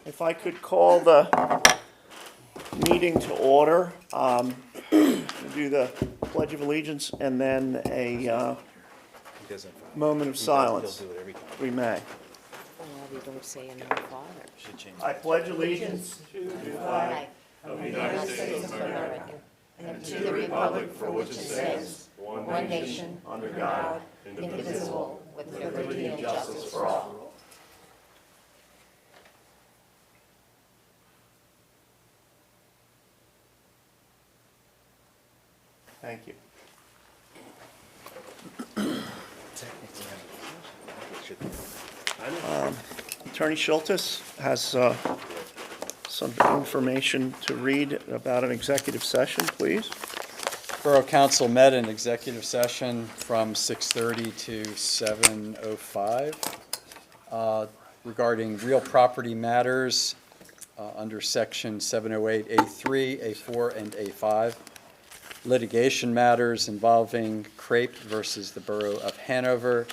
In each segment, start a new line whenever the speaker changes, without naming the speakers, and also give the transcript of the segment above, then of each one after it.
If I could call the meeting to order, do the Pledge of Allegiance and then a moment of silence. We may.
Well, we don't say in our Father.
I pledge allegiance to the flag
Of the United States of America, and to the republic for which it stands, one nation, under God, indivisible, with liberty and justice for all.
Thank you. Attorney Schultes has some information to read about an executive session, please.
Borough Council met in executive session from 6:30 to 7:05 regarding real property matters under Section 708A3, A4, and A5. Litigation matters involving Crape versus the Borough of Hanover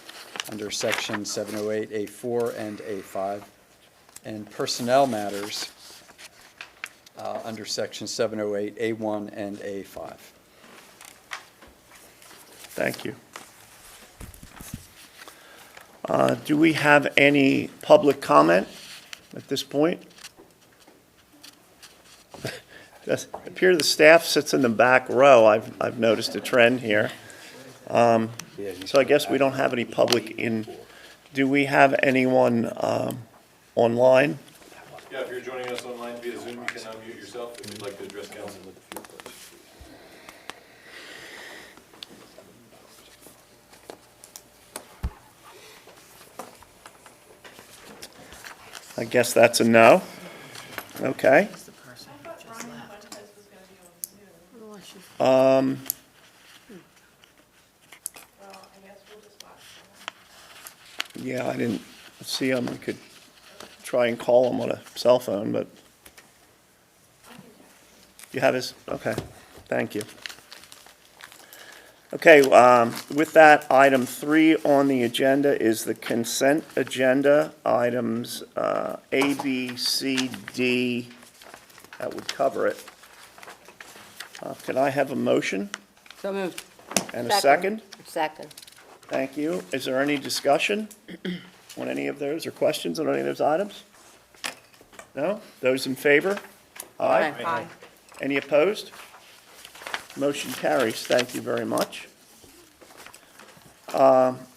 under Section 708A4 and A5. And personnel matters under Section 708A1 and A5.
Thank you. Do we have any public comment at this point? It appears the staff sits in the back row. I've noticed a trend here. So I guess we don't have any public in. Do we have anyone online?
Yeah, if you're joining us online via Zoom, you can unmute yourself if you'd like to address council.
I guess that's a no. Okay. Yeah, I didn't see him. I could try and call him on a cell phone, but you have his, okay, thank you. Okay, with that, item 3 on the agenda is the consent agenda, items A, B, C, D, that would cover it. Could I have a motion
So moved.
and a second?
Second.
Thank you. Is there any discussion on any of those or questions on any of those items? No? Those in favor?
Aye.
Any opposed? Motion carries. Thank you very much.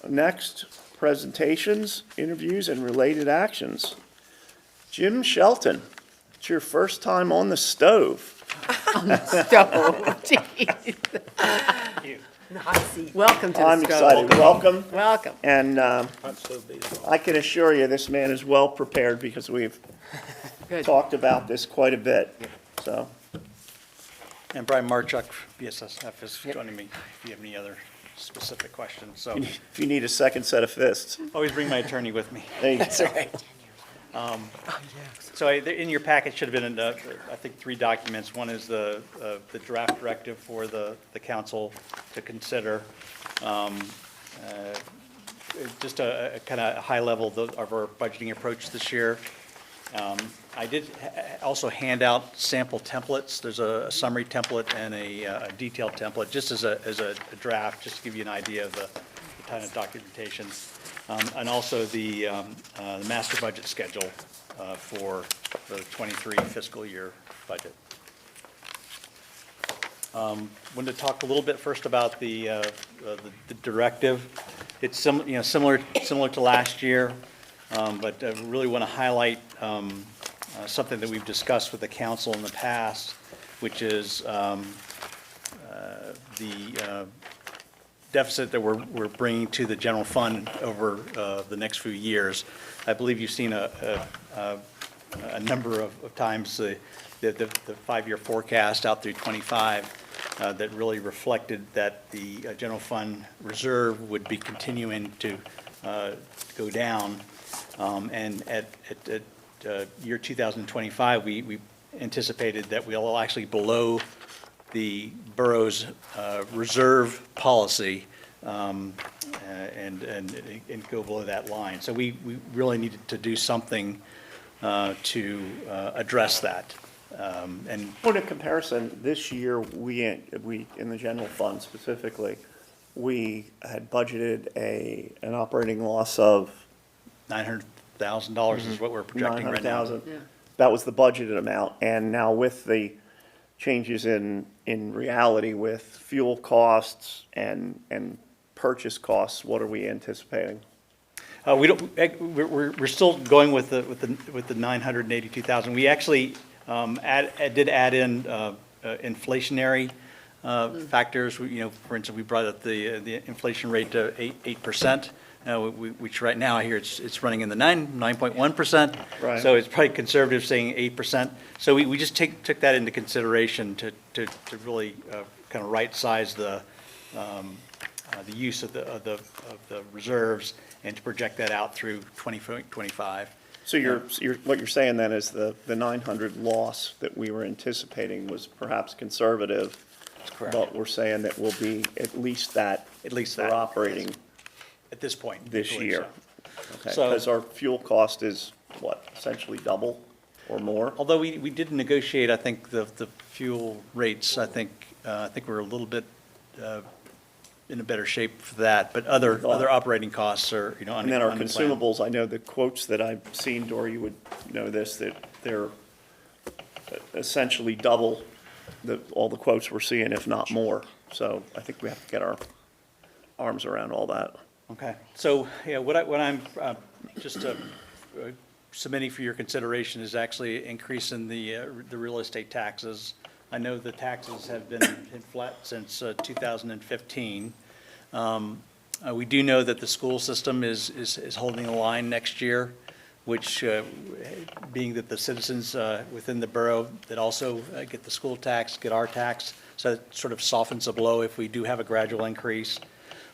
Next, presentations, interviews, and related actions. Jim Shelton, it's your first time on the stove.
Welcome to the
I'm
stove.
excited. Welcome.
Welcome.
And I can assure you, this man is well prepared because we've
Good.
talked about this quite a bit, so.
And Brian Marchuk, BSSF, is joining me if you have any other specific questions. So
If you need a second set of fists,
always bring my attorney with me.
there you go.
That's right.
So in your packet should have been, I think, 3 documents. One is the draft directive for the council to consider. Just a kind of high level of our budgeting approach this year. I did also hand out sample templates. There's a summary template and a detailed template, just as a draft, just to give you an idea of the kind of documentation. And also the master budget schedule for the 23 fiscal year budget. Wanted to talk a little bit first about the directive. It's similar to last year, but I really want to highlight something that we've discussed with the council in the past, which is the deficit that we're bringing to the general fund over the next few years. I believe you've seen a number of times the 5-year forecast out through 25 that really reflected that the general fund reserve would be continuing to go down. And at year 2025, we anticipated that we'll actually below the borough's reserve policy and go below that line. So we really needed to do something to address that. And
Point of comparison, this year, we, in the general fund specifically, we had budgeted an operating loss of
$900,000 is what we're projecting right now.
900,000. That was the budgeted amount, and now with the changes in reality with fuel costs and purchase costs, what are we anticipating?
We don't, we're still going with the 982,000. We actually did add in inflationary factors. You know, for instance, we brought up the inflation rate to 8%. Which right now here it's running in the 9.1%.
Right.
So it's probably conservative saying 8%. So we just took that into consideration to really kind of right-size the use of the reserves and to project that out through 2025.
So what you're saying then is the 900 loss that we were anticipating was perhaps conservative.
That's correct.
But we're saying that will be at least that.
At least
for
that.
operating
At this point.
this
I believe
year.
so.
Okay,
So-
because our fuel cost is what, essentially double or more?
Although we did negotiate, I think, the fuel rates, I think we're a little bit in a better shape for that, but other operating costs are, you know,
And then our
unplanned.
consumables, I know the quotes that I've seen, Dory, you would know this, that they're essentially double all the quotes we're seeing, if not more. So I think we have to get our arms around all that.
Okay, so, yeah, what I'm just submitting for your consideration is actually increasing the real estate taxes. I know the taxes have been flat since 2015. We do know that the school system is holding the line next year, which, being that the citizens within the borough that also get the school tax, get our tax, so it sort of softens the blow if we do have a gradual increase.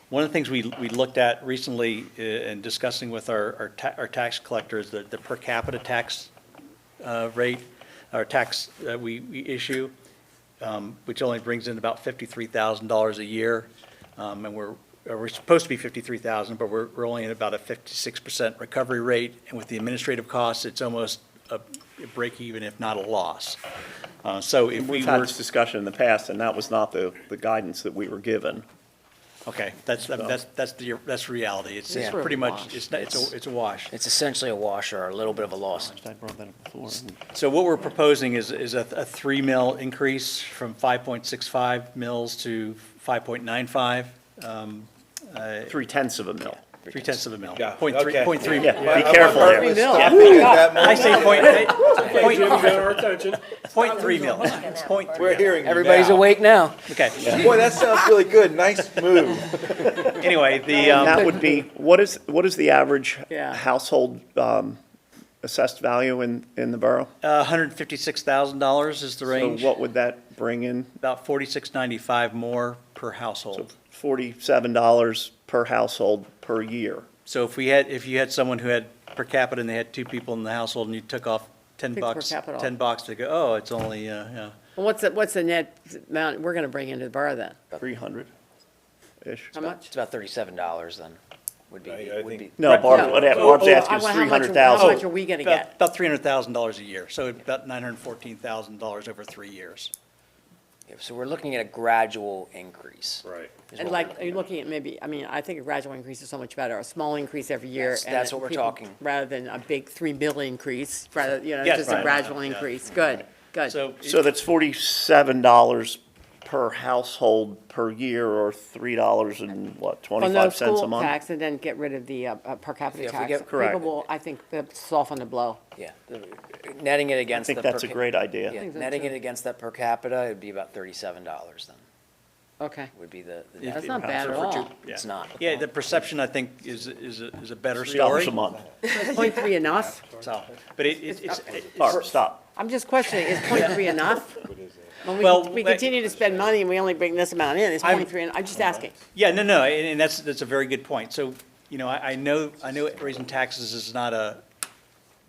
One of the things we looked at recently in discussing with our tax collectors, the per capita tax rate, our tax we issue, which only brings in about $53,000 a year, and we're supposed to be 53,000, but we're only at about a 56% recovery rate, and with the administrative costs, it's almost a break even, if not a loss. So if we
We've had
were,
this discussion in the past, and that was not the guidance that we were given.
okay, that's reality. It's
Yeah.
pretty much, it's a wash.
It's essentially a wash or a little bit of a loss.
I brought that up before.
So what we're proposing is a 3 mil increase from 5.65 mils to 5.95.
3/10 of a mil.
3/10 of a mil.
Yeah,
Point three,
okay.
point three.
Yeah, be careful there.
I say point 3 mil. Point 3.
We're hearing you
Everybody's
now.
awake now.
Okay.
Boy, that sounds really good. Nice move.
Anyway,
That would be, what is the average
Yeah.
household assessed value in the borough?
$156,000 is the range.
So what would that bring in?
About $46.95 more per household.
$47 per household per year.
So if you had someone who had per capita and they had 2 people in the household and you took off $10
per capita.
$10 to go, oh, it's only, yeah.
Well, what's the net amount we're gonna bring into the borough then?
300-ish.
How much?
It's about $37 then, would be,
I
would
think-
be.
No, Barb,
No.
Barb's
Oh,
asking is
how much-
300,000.
How much are we gonna get?
About $300,000 a year, so about $914,000 over 3 years.
Yeah, so we're looking at a gradual increase.
Right.
is
And
what
like,
we're
are you looking at maybe, I mean, I think a gradual increase is so much better, a small increase every year.
That's
and
what we're
people-
talking.
Rather than a big 3 mil increase, rather,
Yes,
just a
right.
gradual
Yeah.
increase. Good, good.
So,
So that's $47 per household per year, or $3 and what,
Well, no
25 cents a
school
month?
tax and then get rid of the per capita
Yeah, if we
tax.
get-
Correct.
People will, I think, soften the blow.
Yeah, netting it
I
against the.
think that's a great idea.
Yeah,
think so,
netting
too.
it against that per capita, it'd be about $37 then,
Okay.
would be the.
That's not bad at all.
It's not.
yeah, the perception, I think, is a better
$3
story.
a month.
Is 0.3 enough?
So, but it's,
Barb, stop.
I'm just questioning, is 0.3 enough? When
Well,
we
but-
continue to spend money and we only bring this amount in, is 0.3, I'm just asking.
yeah, no, and that's a very good point. So, you know, I know raising taxes is not a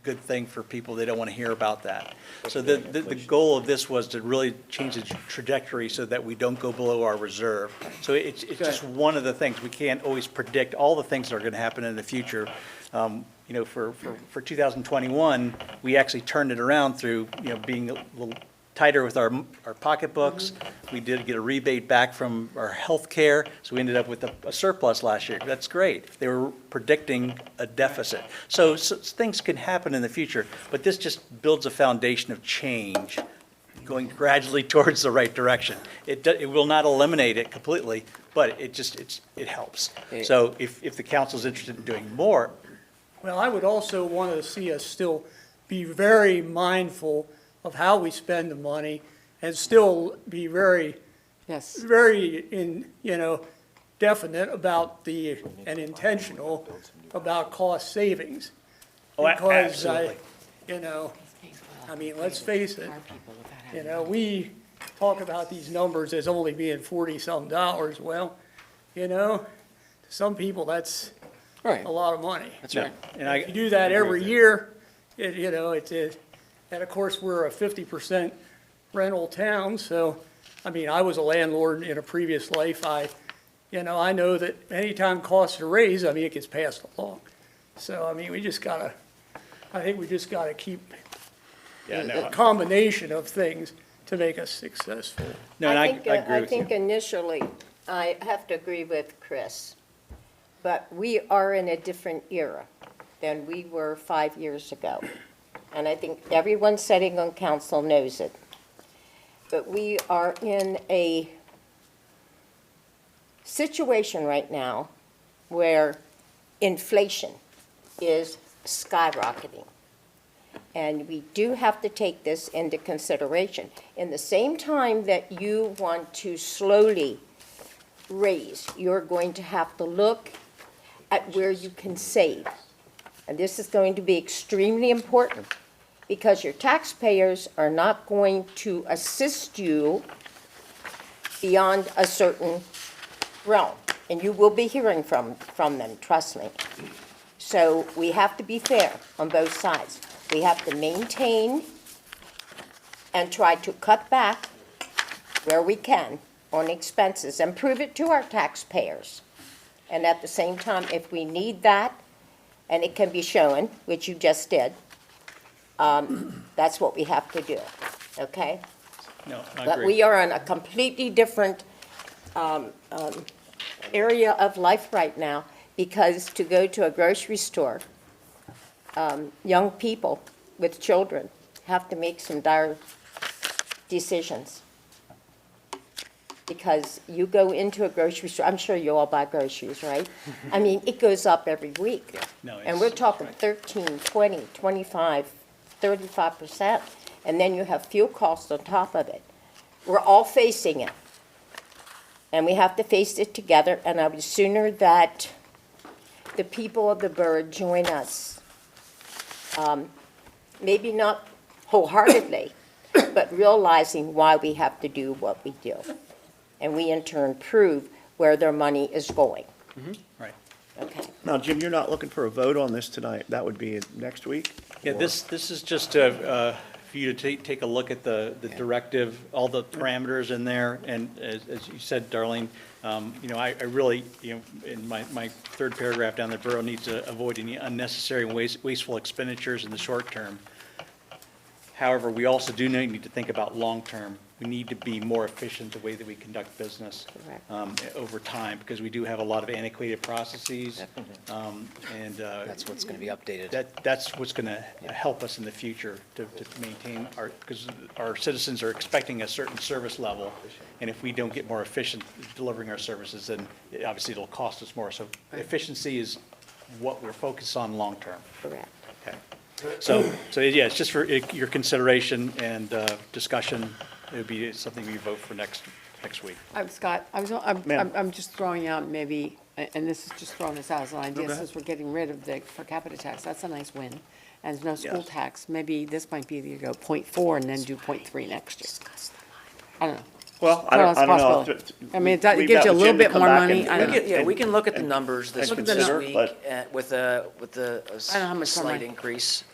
good thing for people. They don't want to hear about that. So the goal of this was to really change the trajectory so that we don't go below our reserve. So it's just one of the things. We can't always predict all the things that are going to happen in the future. You for 2021, we actually turned it around through, being a little tighter with our pocketbooks. We did get a rebate back from our health care, so we ended up with a surplus last year. That's great. They were predicting a deficit. So things can happen in the future, but this just builds a foundation of change, going gradually towards the right direction. It will not eliminate it completely, but it helps. So if the council's interested in doing more,
Well, I would also want to see us still be very mindful of how we spend the money and still be very,
Yes.
very definite about and intentional about cost savings.
Oh,
Because
absolutely.
let's face it, we talk about these numbers as only being $40-some. Well, to some people, that's
Right,
a lot of money.
that's right.
and I,
You do that every year, and of course, we're a 50% rental town, so, I was a landlord in a previous life. I know that anytime costs are raised, it gets passed along. So, I think we just gotta keep a combination of things to make us successful.
no, and I
think,
agree
I
with you.
think initially, I have to agree with Chris, but we are in a different era than we were 5 years ago. And I think everyone sitting on council knows it. But we are in a situation right now where inflation is skyrocketing. And we do have to take this into consideration. In the same time that you want to slowly raise, you're going to have to look at where you can save. And this is going to be extremely important because your taxpayers are not going to assist you beyond a certain realm. And you will be hearing from them, trust me. So we have to be fair on both sides. We have to maintain and try to cut back where we can on expenses and prove it to our taxpayers. And at the same time, if we need that, and it can be shown, which you just did, that's what we have to do, okay?
No, I
But
agree.
we are in a completely different area of life right now, because to go to a grocery store, young people with children have to make some dire decisions. Because you go into a grocery store, I'm sure you all buy groceries, right? It goes up every week.
No,
And
it's-
we're talking 13, 20, 25, 35%, and then you have fuel costs on top of it. We're all facing it. And we have to face it together, and I would sooner that the people of the borough join us. Maybe not wholeheartedly, but realizing why we have to do what we do. And we in turn prove where their money is going.
Right.
Okay.
Now, Jim, you're not looking for a vote on this tonight. That would be next week?
Yeah,
Or-
this is just for you to take a look at the directive, all the parameters in there, and as you said, Darlene, I really, in my third paragraph down, the borough needs to avoid any unnecessary and wasteful expenditures in the short term. However, we also do need to think about long-term. We need to be more efficient the way that we conduct business over time, because we do have a lot of antiquated processes. And
That's what's going to be updated.
that's what's going to help us in the future to maintain because our citizens are expecting a certain service level, and if we don't get more efficient delivering our services, then obviously it'll cost us more. So efficiency is what we're focused on long-term.
Correct.
Okay. So yeah, it's just for your consideration and discussion. It would be something we vote for next week.
Scott,
Ma'am.
I'm just throwing out maybe, and this is just throwing this out as an idea,
Okay.
since we're getting rid of the per capita tax, that's a nice win. And there's no school
Yes.
tax, maybe this might be you go 0.4 and then do 0.3 next year. I don't know.
Well, I
Well,
don't
it's
know.
possible. It
Leave
gives
that
you a
with
little
Jim to
bit
come
more
back
money.
and-
I don't know.
We can look at the numbers this
and
week
consider, but-
with a
I don't know how much more
slight
money.
increase.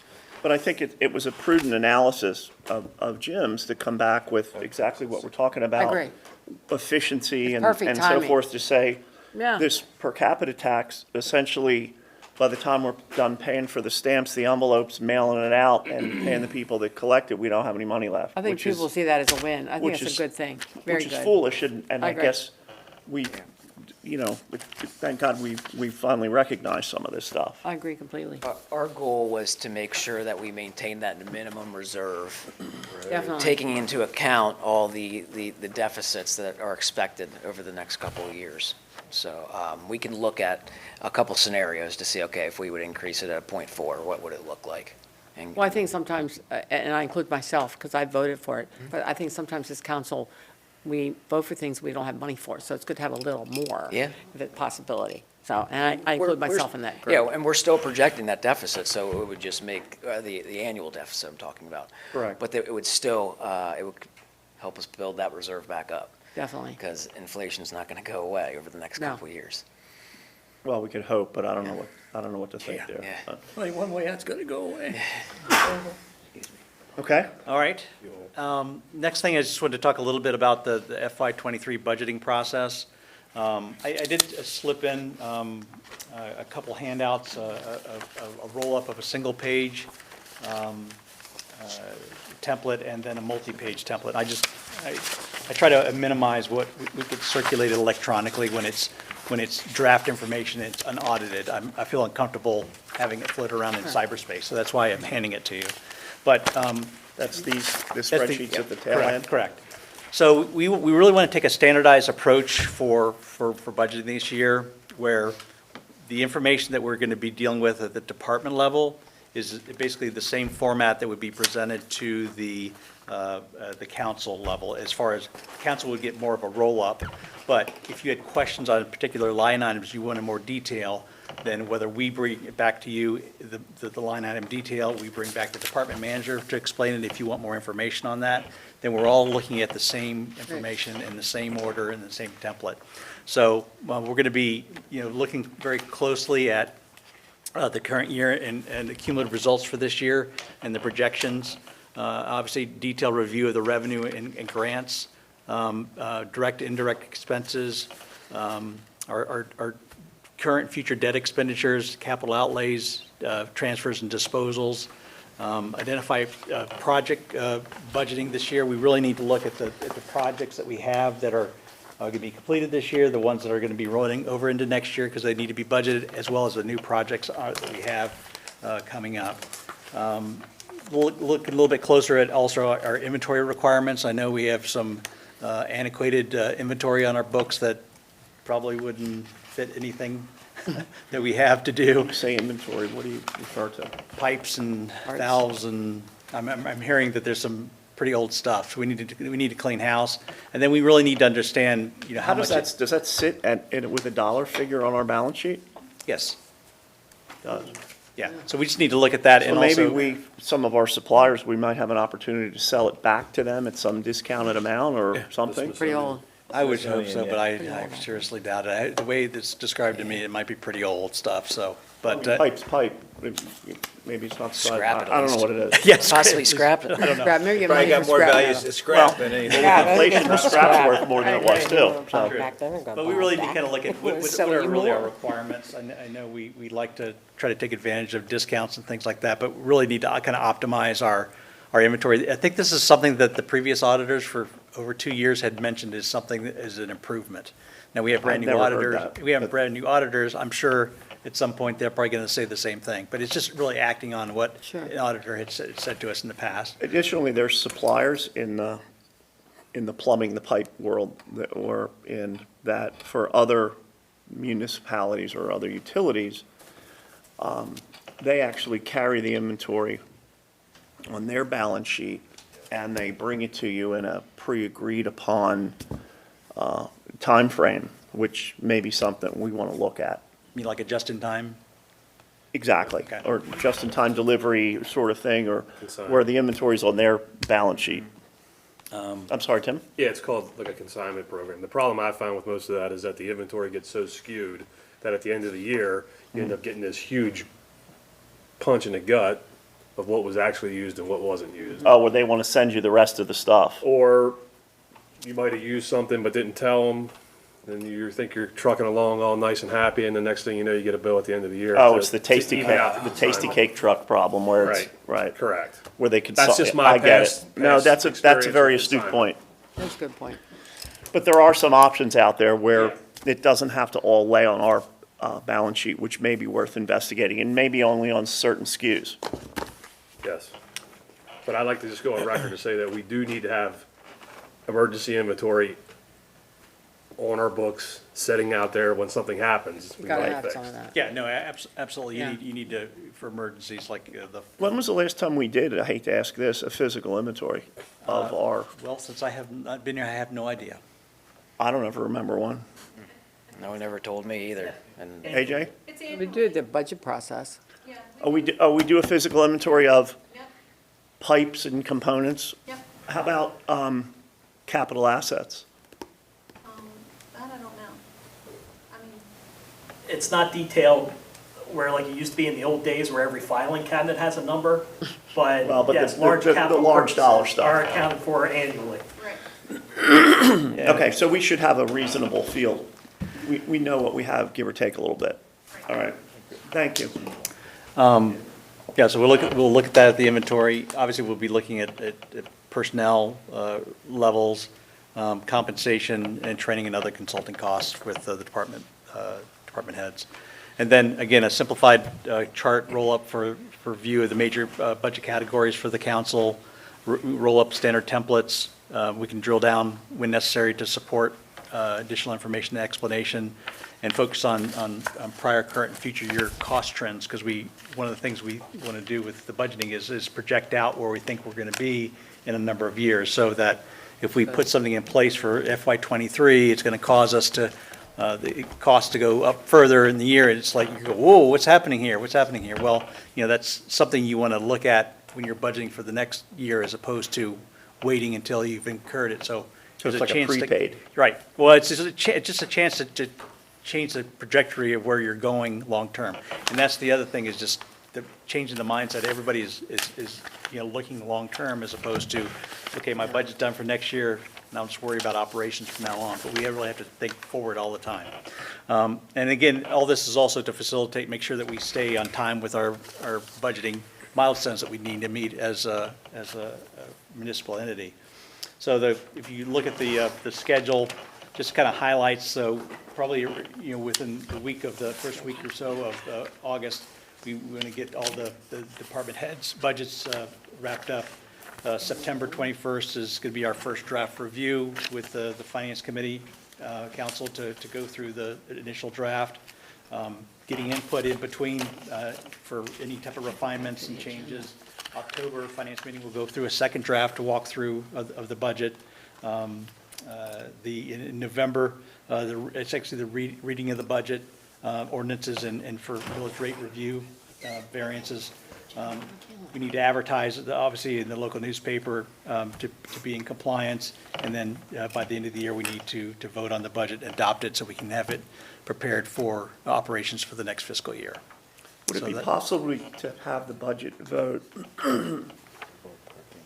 But I think it was a prudent analysis of Jim's to come back with exactly what we're talking about.
agree.
Efficiency
It's
and
perfect
and so
timing.
forth, to say,
Yeah.
this per capita tax essentially by the time we're done paying for the stamps, the envelopes, mailing it out, and paying the people that collect it, we don't have any money left.
I think
which is-
people see that as a win. I think
which
it's
is-
a good thing. Very
Which is
good.
foolish, and
I
I
agree.
guess we, thank God we finally recognize some of this stuff.
I agree completely.
Our goal was to make sure that we maintain that minimum reserve,
Definitely.
taking into account all the deficits that are expected over the next couple of years. So we can look at a couple scenarios to see, okay, if we would increase it at 0.4, what would it look like? And
Well, I think sometimes, and I include myself, because I voted for it, but I think sometimes as council, we vote for things we don't have money for, so it's good to have a little more.
Yeah.
If it's a possibility. So, and I
We're-
include myself in that
Yeah,
group.
and we're still projecting that deficit, so it would just make, the annual deficit I'm talking about.
Correct.
But it would still, it would help us build that reserve back up,
Definitely.
because inflation's not gonna go away over the next
No.
couple of years.
Well, we could hope, but I don't know what to think there.
Yeah.
But-
Only one way that's gonna go away.
Okay,
All right. Next thing, I just wanted to talk a little bit about the FY '23 budgeting process. I did slip in a couple handouts, a roll-up of a single-page template and then a multi-page template. I try to minimize what we could circulate it electronically when it's draft information, it's unaudited. I feel uncomfortable having it float around in cyberspace, so that's why I'm handing it to you. But
that's the
that's
spreadsheets at the tail
correct,
end?
Correct. So we really want to take a standardized approach for budgeting this year, where the information that we're going to be dealing with at the department level is basically the same format that would be presented to the council level. As far as, council would get more of a roll-up, but if you had questions on particular line items you wanted more detail, then whether we bring it back to you, the line item detail, we bring back the department manager to explain it if you want more information on that, then we're all looking at the same information in the same order in the same template. So we're going to be, looking very closely at the current year and the cumulative results for this year and the projections. Obviously, detailed review of the revenue and grants, direct, indirect expenses, our current, future debt expenditures, capital outlays, transfers and disposals, identify project budgeting this year. We really need to look at the projects that we have that are going to be completed this year, the ones that are going to be rolling over into next year because they need to be budgeted, as well as the new projects that we have coming up. We'll look a little bit closer at also our inventory requirements. I know we have some antiquated inventory on our books that probably wouldn't fit anything that we have to do.
When you say inventory, what do you refer to?
Pipes and valves, and I'm hearing that there's some pretty old stuff. So we need to clean house, and then we really need to understand, how
How
much.
does that sit with a dollar figure on our balance sheet?
Yes,
Does.
yeah. So we just need to look at that, and
So maybe
also.
some of our suppliers, we might have an opportunity to sell it back to them at some discounted amount or something?
Pretty old.
I would hope so,
Smithsonian,
but I seriously doubt it. The way that's described to me, it might be pretty old stuff, so, but.
Pipe's pipe, maybe it's not,
Scrap it
I don't know
at
what it is.
Yes.
Possibly scrap it.
Scrap, maybe get
Probably
money
got
for
more
scrap
value
metal.
as scrap than anything.
Inflation, the scrap's worth more than it was too. So.
Back then, we're gonna
But we
buy
really
it
need to
back.
kind of look at what
Sell
are
you
really our
more.
requirements. I know we like to try to take advantage of discounts and things like that, but we really need to kind of optimize our inventory. I think this is something that the previous auditors for over 2 years had mentioned is something that is an improvement. Now, we have brand new
I've never heard
auditors.
that.
We have brand new auditors. I'm sure at some point they're probably going to say the same thing, but it's just really acting on what
Sure.
an auditor had said to us in the past.
Additionally, there's suppliers in the plumbing, the pipe world that were in that for other municipalities or other utilities, they actually carry the inventory on their balance sheet and they bring it to you in a pre-agreed upon timeframe, which may be something we want to look at.
I mean, like a just-in-time.
Exactly,
Okay.
or just-in-time delivery sort of thing, or
Consignment.
where the inventory's on their balance sheet. I'm sorry, Tim?
Yeah, it's called like a consignment program. The problem I find with most of that is that the inventory gets so skewed that at the end of the year, you end up getting this huge punch in the gut of what was actually used and what wasn't used.
Oh, where they want to send you the rest of the stuff.
Or you might have used something but didn't tell them, then you think you're trucking along all nice and happy, and the next thing you know, you get a bill at the end of the year.
Oh,
to-
it's the
to
tasty
even
cake,
out
the tasty
consignment.
cake truck problem where it's,
Right.
right,
Correct.
where they could.
That's
sol-
just my
I get it.
past
No, that's a
experience
very
with
astute
consignment.
point.
That's a good point.
But there are some options out there where
Yeah.
it doesn't have to all lay on our balance sheet, which may be worth investigating, and maybe only on certain SKUs.
Yes. But I'd like to just go on record to say that we do need to have emergency inventory on our books, sitting out there when something happens.
We
we
gotta
might
have
fix.
some of that.
Yeah, no, absolutely.
Yeah.
You need to, for emergencies like the,
When was the last time we did, I hate to ask this, a physical inventory of our,
well, since I have not been here, I have no idea.
I don't ever remember one.
No one ever told me either. And
AJ?
We do the budget process.
Oh, we do a physical inventory of
Yep.
pipes and components?
Yep.
How about capital assets?
That I don't know. I mean,
It's not detailed where like it used to be in the old days where every filing cabinet has a number,
Well,
but
but
yes,
the-
large
the
capital
large dollar
purchases
stuff.
are accounted for annually.
right.
Okay, so we should have a reasonable feel. We know what we have, give or take a little bit. All right, thank you.
Yeah, so we'll look at that at the inventory. Obviously, we'll be looking at personnel levels, compensation, and training and other consulting costs with the department heads. And then, again, a simplified chart roll-up for view of the major budget categories for the council, roll up standard templates. We can drill down when necessary to support additional information and explanation, and focus on prior, current, and future year cost trends, because one of the things we want to do with the budgeting is project out where we think we're going to be in a number of years, so that if we put something in place for FY '23, it's going to cause us to, the cost to go up further in the year, and it's like, you go, whoa, what's happening here? What's happening here? Well, that's something you want to look at when you're budgeting for the next year, as opposed to waiting until you've incurred it, so.
So it's
there's
like a
chance to-
prepaid.
Right. Well, it's just a chance to change the trajectory of where you're going long-term. And that's the other thing, is just the changing the mindset. Everybody is looking long-term, as opposed to, okay, my budget's done for next year, now I'll just worry about operations from now on. But we really have to think forward all the time. And again, all this is also to facilitate, make sure that we stay on time with our budgeting milestones that we need to meet as a municipal entity. So if you look at the schedule, just kind of highlights, so probably, within the week of the first week or so of August, we're going to get all the department heads' budgets wrapped up. September 21st is going to be our first draft review with the Finance Committee Council to go through the initial draft, getting input in between for any type of refinements and changes. October, Finance Meeting will go through a second draft to walk through of the budget. In November, it's actually the reading of the budget, ordinances, and for village rate review, variances. We need to advertise, obviously, in the local newspaper to be in compliance, and then by the end of the year, we need to vote on the budget, adopt it, so we can have it prepared for operations for the next fiscal year.
Would it
So
be
that-
possible to have the budget vote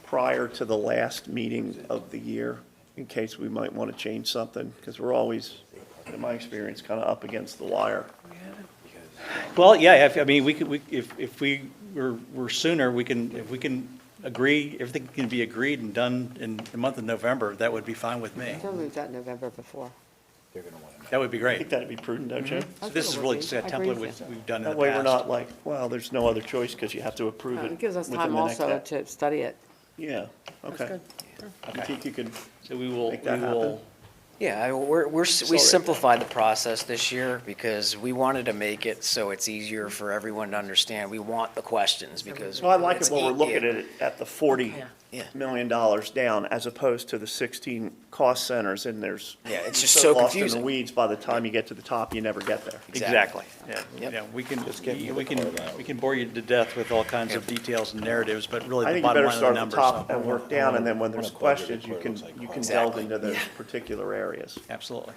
prior to the last meeting of the year, in case we might want to change something? Because we're always, in my experience, kind of up against the wire.
Well, yeah, if we were sooner, if we can agree, everything can be agreed and done in the month of November, that would be fine with me.
So we've done November before.
That would be
I
great.
think that'd be prudent, don't you?
So this is really just a
I agree
template
with you.
we've done in the
That
past.
way we're not like, well, there's no other choice because you have to approve it
It gives us
within
time
the next
also
day.
to study it.
Yeah, okay.
good.
You think you could,
So we will,
Make that happen.
Yeah, we simplified the process this year because we wanted to make it so it's easier for everyone to understand. We want the questions because.
well, I like it
it's
when we're looking
yeah.
at it at the $40
Yeah.
million down, as opposed to the 16 cost centers, and there's.
Yeah, it's
you're
just so
lost in
confusing.
the weeds, by the time you get to the top, you never get there.
exactly, yeah,
Yep.
yeah, we can bore you to death with all kinds of details and narratives, but really
I
the
think you
bottom
better
line of the
start at the
numbers.
top
so-
and work down, and then when there's questions, you can delve
Exactly.
into those particular areas.
Absolutely.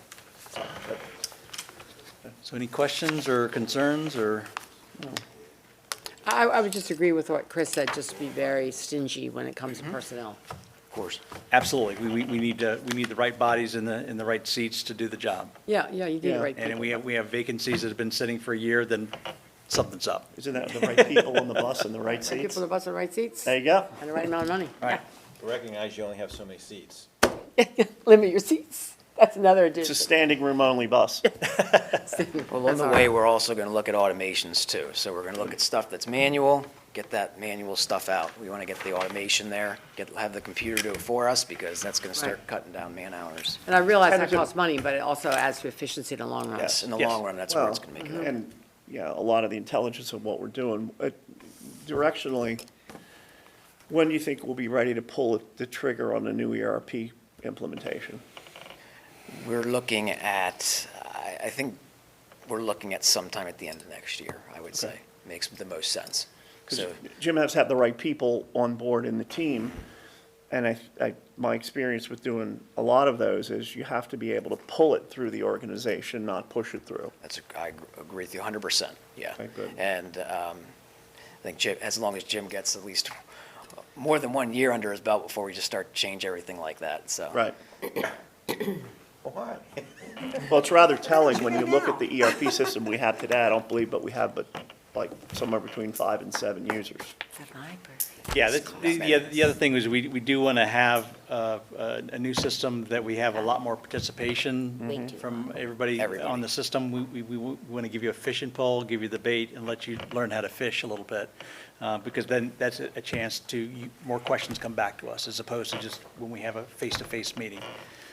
So any questions or concerns, or?
I would just agree with what Chris said, just be very stingy when it comes to personnel.
course.
Absolutely. We need the right bodies in the right seats to do the job.
Yeah, you do the
Yeah.
right
And
people.
we have vacancies that have been sitting for a year, then something's up.
Isn't that the right people on the bus and the right
Right people
seats?
on the bus in the right seats
There you go.
and the right amount of money.
Right.
Recognize you only have so many seats.
Limit your seats. That's another
It's a
addition.
standing room only bus.
On the way, we're also going to look at automations too. So we're going to look at stuff that's manual, get that manual stuff out. We want to get the automation there, have the computer do it for us, because that's going to start
Right.
cutting down man hours.
And I realize
And
that
it's a-
costs money, but it also adds to efficiency in the long run.
Yes, in the
Yes.
long run, that's where
Well,
it's going to make it up.
and, yeah, a lot of the intelligence of what we're doing, directionally, when do you think we'll be ready to pull the trigger on the new ERP implementation?
We're looking at, I think we're looking at sometime at the end of next year, I would say. Makes the most sense.
Because
So,
Jim has to have the right people on board in the team, and my experience with doing a lot of those is you have to be able to pull it through the organization, not push it through.
I agree with you 100%, yeah.
Okay, good.
And I think Jim, as long as Jim gets at least more than 1 year under his belt before we just start to change everything like that, so.
Right.
Why?
Well, it's rather telling when you look at the ERP system we have today. I don't believe, but we have like somewhere between 5 and 7 users.
Yeah, the other thing is we do want to have a new system that we have a lot more participation from everybody on the system. We want to give you a fishing pole, give you the bait, and let you learn how to fish a little bit. Because then that's a chance more questions come back to us as opposed to just when we have a face-to-face meeting.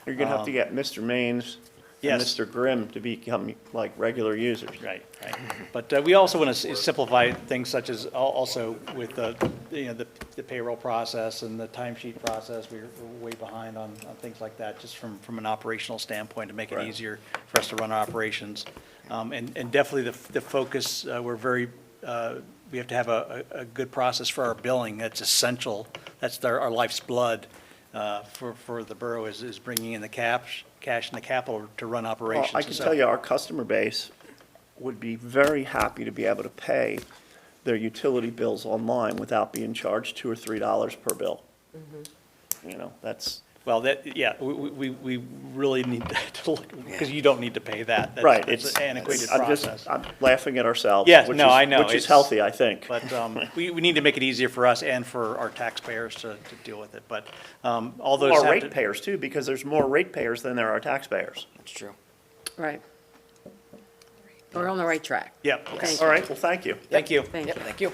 You're gonna have to get Mr. Maines and
Yes.
Mr. Grimm to become like regular users.
Right. But we also want to simplify things such as also with the payroll process and the timesheet process. We're way behind on things like that, just from an operational standpoint, to make it
Right.
easier for us to run our operations. And definitely the focus, we have to have a good process for our billing. That's essential. That's our life's blood for the borough is bringing in the cash and the capital to run
Well,
operations.
I can tell you, our customer base would be very happy to be able to pay their utility bills online without being charged $2 or $3 per bill. You know, that's,
Well, we really need to look, because you don't need to pay that. That's-
right,
that's
it's,
an antiquated
I'm
process.
laughing at ourselves.
Yes,
which
no,
is-
I know.
Which is
It's-
healthy, I think.
But we need to make it easier for us and for our taxpayers to deal with it. But all those
Our
have to.
ratepayers too, because there's more ratepayers than there are taxpayers.
That's true.
Right. We're on the right track.
Yep.
Thank
All right, well, thank you.
Thank you.
Thank
Yep,
you.
thank you.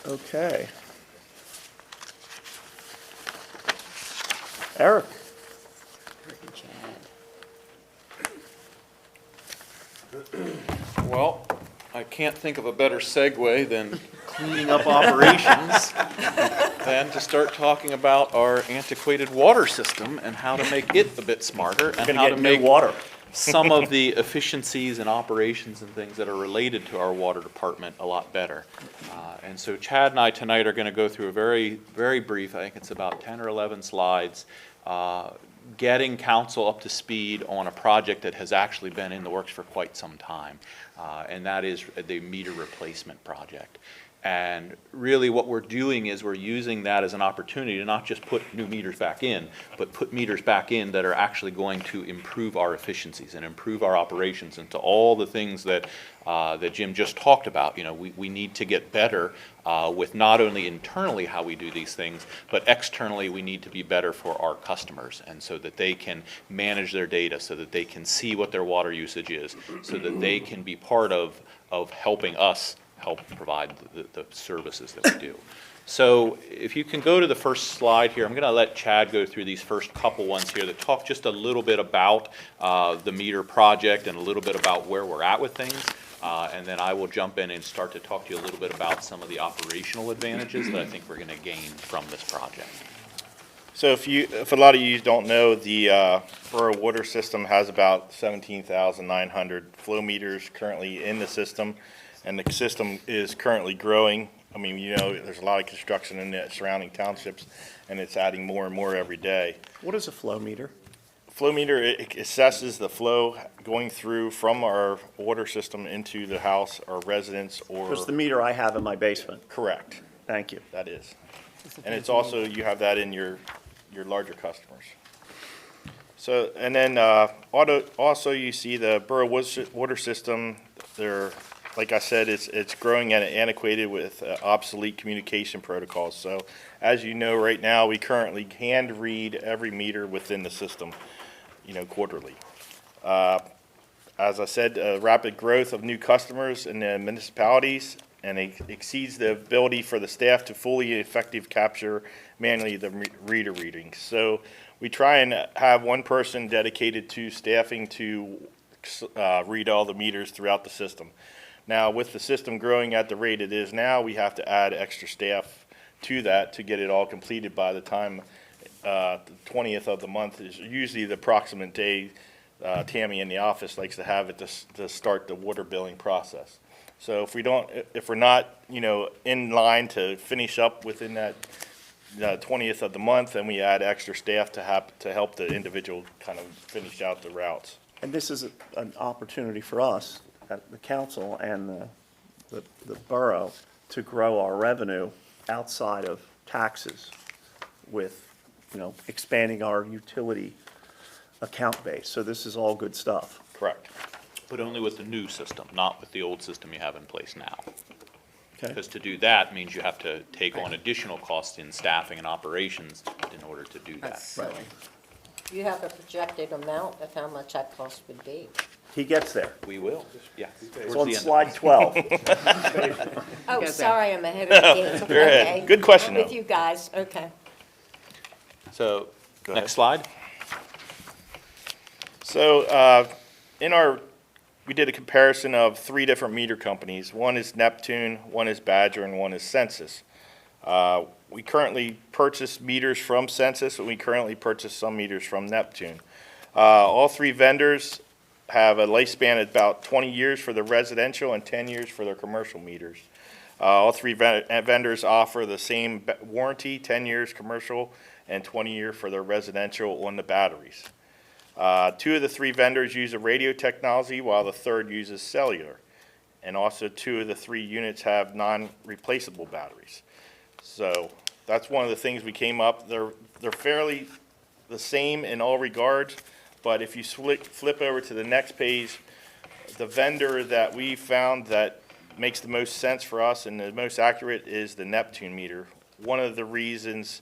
Okay. Eric?
Well, I can't think of a better segue than cleaning up operations than to start talking about our antiquated water system and how to make it a bit smarter and
Gonna
how
get
to
new
make
water.
some of the efficiencies and operations and things that are related to our water department a lot better. And so Chad and I tonight are going to go through a very, very brief, I think it's about 10 or 11 slides, getting council up to speed on a project that has actually been in the works for quite some time, and that is the meter replacement project. And really what we're doing is we're using that as an opportunity to not just put new meters back in, but put meters back in that are actually going to improve our efficiencies and improve our operations, and to all the things that that Jim just talked about. You know, we need to get better with not only internally how we do these things, but externally we need to be better for our customers, and so that they can manage their data, so that they can see what their water usage is, so that they can be part of helping us help provide the services that we do. So if you can go to the first slide here, I'm going to let Chad go through these first couple ones here that talk just a little bit about the meter project and a little bit about where we're at with things. And then I will jump in and start to talk to you a little bit about some of the operational advantages that I think we're going to gain from this project.
So if a lot of you don't know, the borough water system has about 17,900 flow meters currently in the system, and the system is currently growing. I mean, you know, there's a lot of construction in the surrounding townships, and it's adding more and more every day.
What is a flow meter?
flow meter, it assesses the flow going through from our water system into the house or residence or.
There's the meter I have in my basement.
Correct,
Thank you.
that is. And it's also, you have that in your larger customers. So, and then, also you see the borough water system, they're, like I said, it's growing and antiquated with obsolete communication protocols. So, as you know, right now, we currently hand read every meter within the system, quarterly. As I said, rapid growth of new customers in the municipalities, and it exceeds the ability for the staff to fully effective capture manually the reader readings. So we try and have one person dedicated to staffing to read all the meters throughout the system. Now, with the system growing at the rate it is now, we have to add extra staff to that to get it all completed by the time the 20th of the month is usually the approximate day Tammy in the office likes to have it to start the water billing process. So if we're not, in line to finish up within that 20th of the month, then we add extra staff to help the individual kind of finish out the routes.
And this is an opportunity for us, the council and the borough, to grow our revenue outside of taxes with, expanding our utility account base. So this is all good stuff.
Correct.
But only with the new system, not with the old system you have in place now.
Okay.
Because to do that means you have to take on additional costs in staffing and operations in order to do that.
That's silly.
Do you have a projected amount of how much that cost would be?
He gets there.
We will, yes.
It's on slide 12.
Oh,
there.
sorry, I'm ahead of the game.
You're ahead.
Okay.
Good question,
I'm with
though.
you guys, okay.
So,
Go ahead.
next slide.
So, we did a comparison of 3 different meter companies. One is Neptune, one is Badger, and one is Census. We currently purchase meters from Census, and we currently purchase some meters from Neptune. All 3 vendors have a lifespan of about 20 years for the residential and 10 years for their commercial meters. All 3 vendors offer the same warranty, 10 years commercial and 20 year for their residential on the batteries. 2 of the 3 vendors use a radio technology, while the 3rd uses cellular. And also 2 of the 3 units have non-replaceable batteries. So that's one of the things we came up. They're fairly the same in all regards, but if you flip over to the next page, the vendor that we found that makes the most sense for us and the most accurate is the Neptune meter. One of the reasons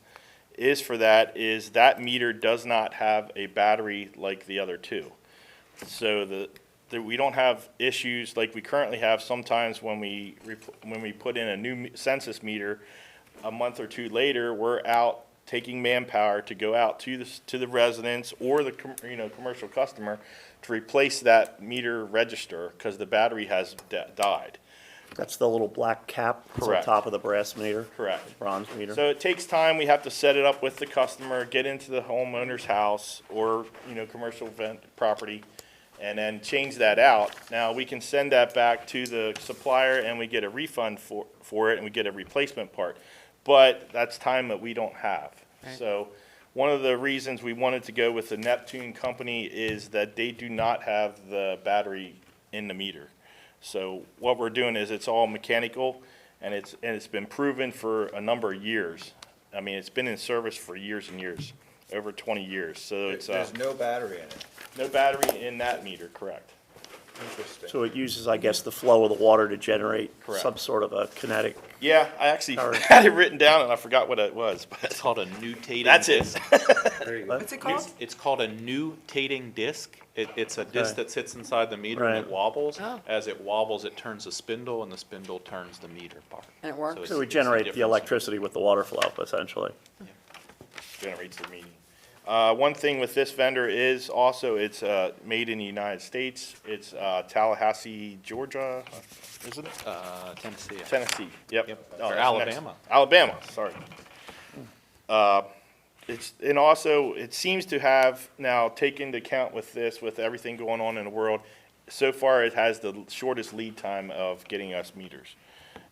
for that is that meter does not have a battery like the other 2. So we don't have issues like we currently have sometimes when we put in a new census meter. A month or 2 later, we're out taking manpower to go out to the residents or the commercial customer to replace that meter register because the battery has died.
That's the little black cap that's on
Correct.
top of the brass meter.
Correct.
Bronze meter.
So it takes time. We have to set it up with the customer, get into the homeowner's house or, commercial property, and then change that out. Now, we can send that back to the supplier and we get a refund for it and we get a replacement part. But that's time that we don't have.
Right.
So one of the reasons we wanted to go with the Neptune company is that they do not have the battery in the meter. So what we're doing is it's all mechanical, and it's been proven for a number of years. I mean, it's been in service for years and years, over 20 years. So it's
There's no battery in it.
no battery in that meter, correct?
Interesting.
So it uses, I guess, the flow of the water to generate
Correct.
some sort of a kinetic.
Yeah, I actually
Power.
had it written down and I forgot what it was,
It's
but
called a nutating
that's it.
disc.
What's it called?
It's called a nutating disc. It's a disc
Okay.
that sits inside the meter and it
Right.
wobbles.
Oh.
As it wobbles, it turns the spindle, and the spindle turns the meter part.
And it works?
it's-
So we
it's
generate the
difference.
electricity with the water flow, essentially.
Generates the meter. One thing with this vendor is also it's made in the United States. It's Tallahassee, Georgia, isn't it?
Tennessee.
Tennessee, yep.
Yep.
Oh,
Or
that's
Alabama.
next. Alabama, sorry. And also, it seems to have now taken into account with this, with everything going on in the world, so far it has the shortest lead time of getting us meters.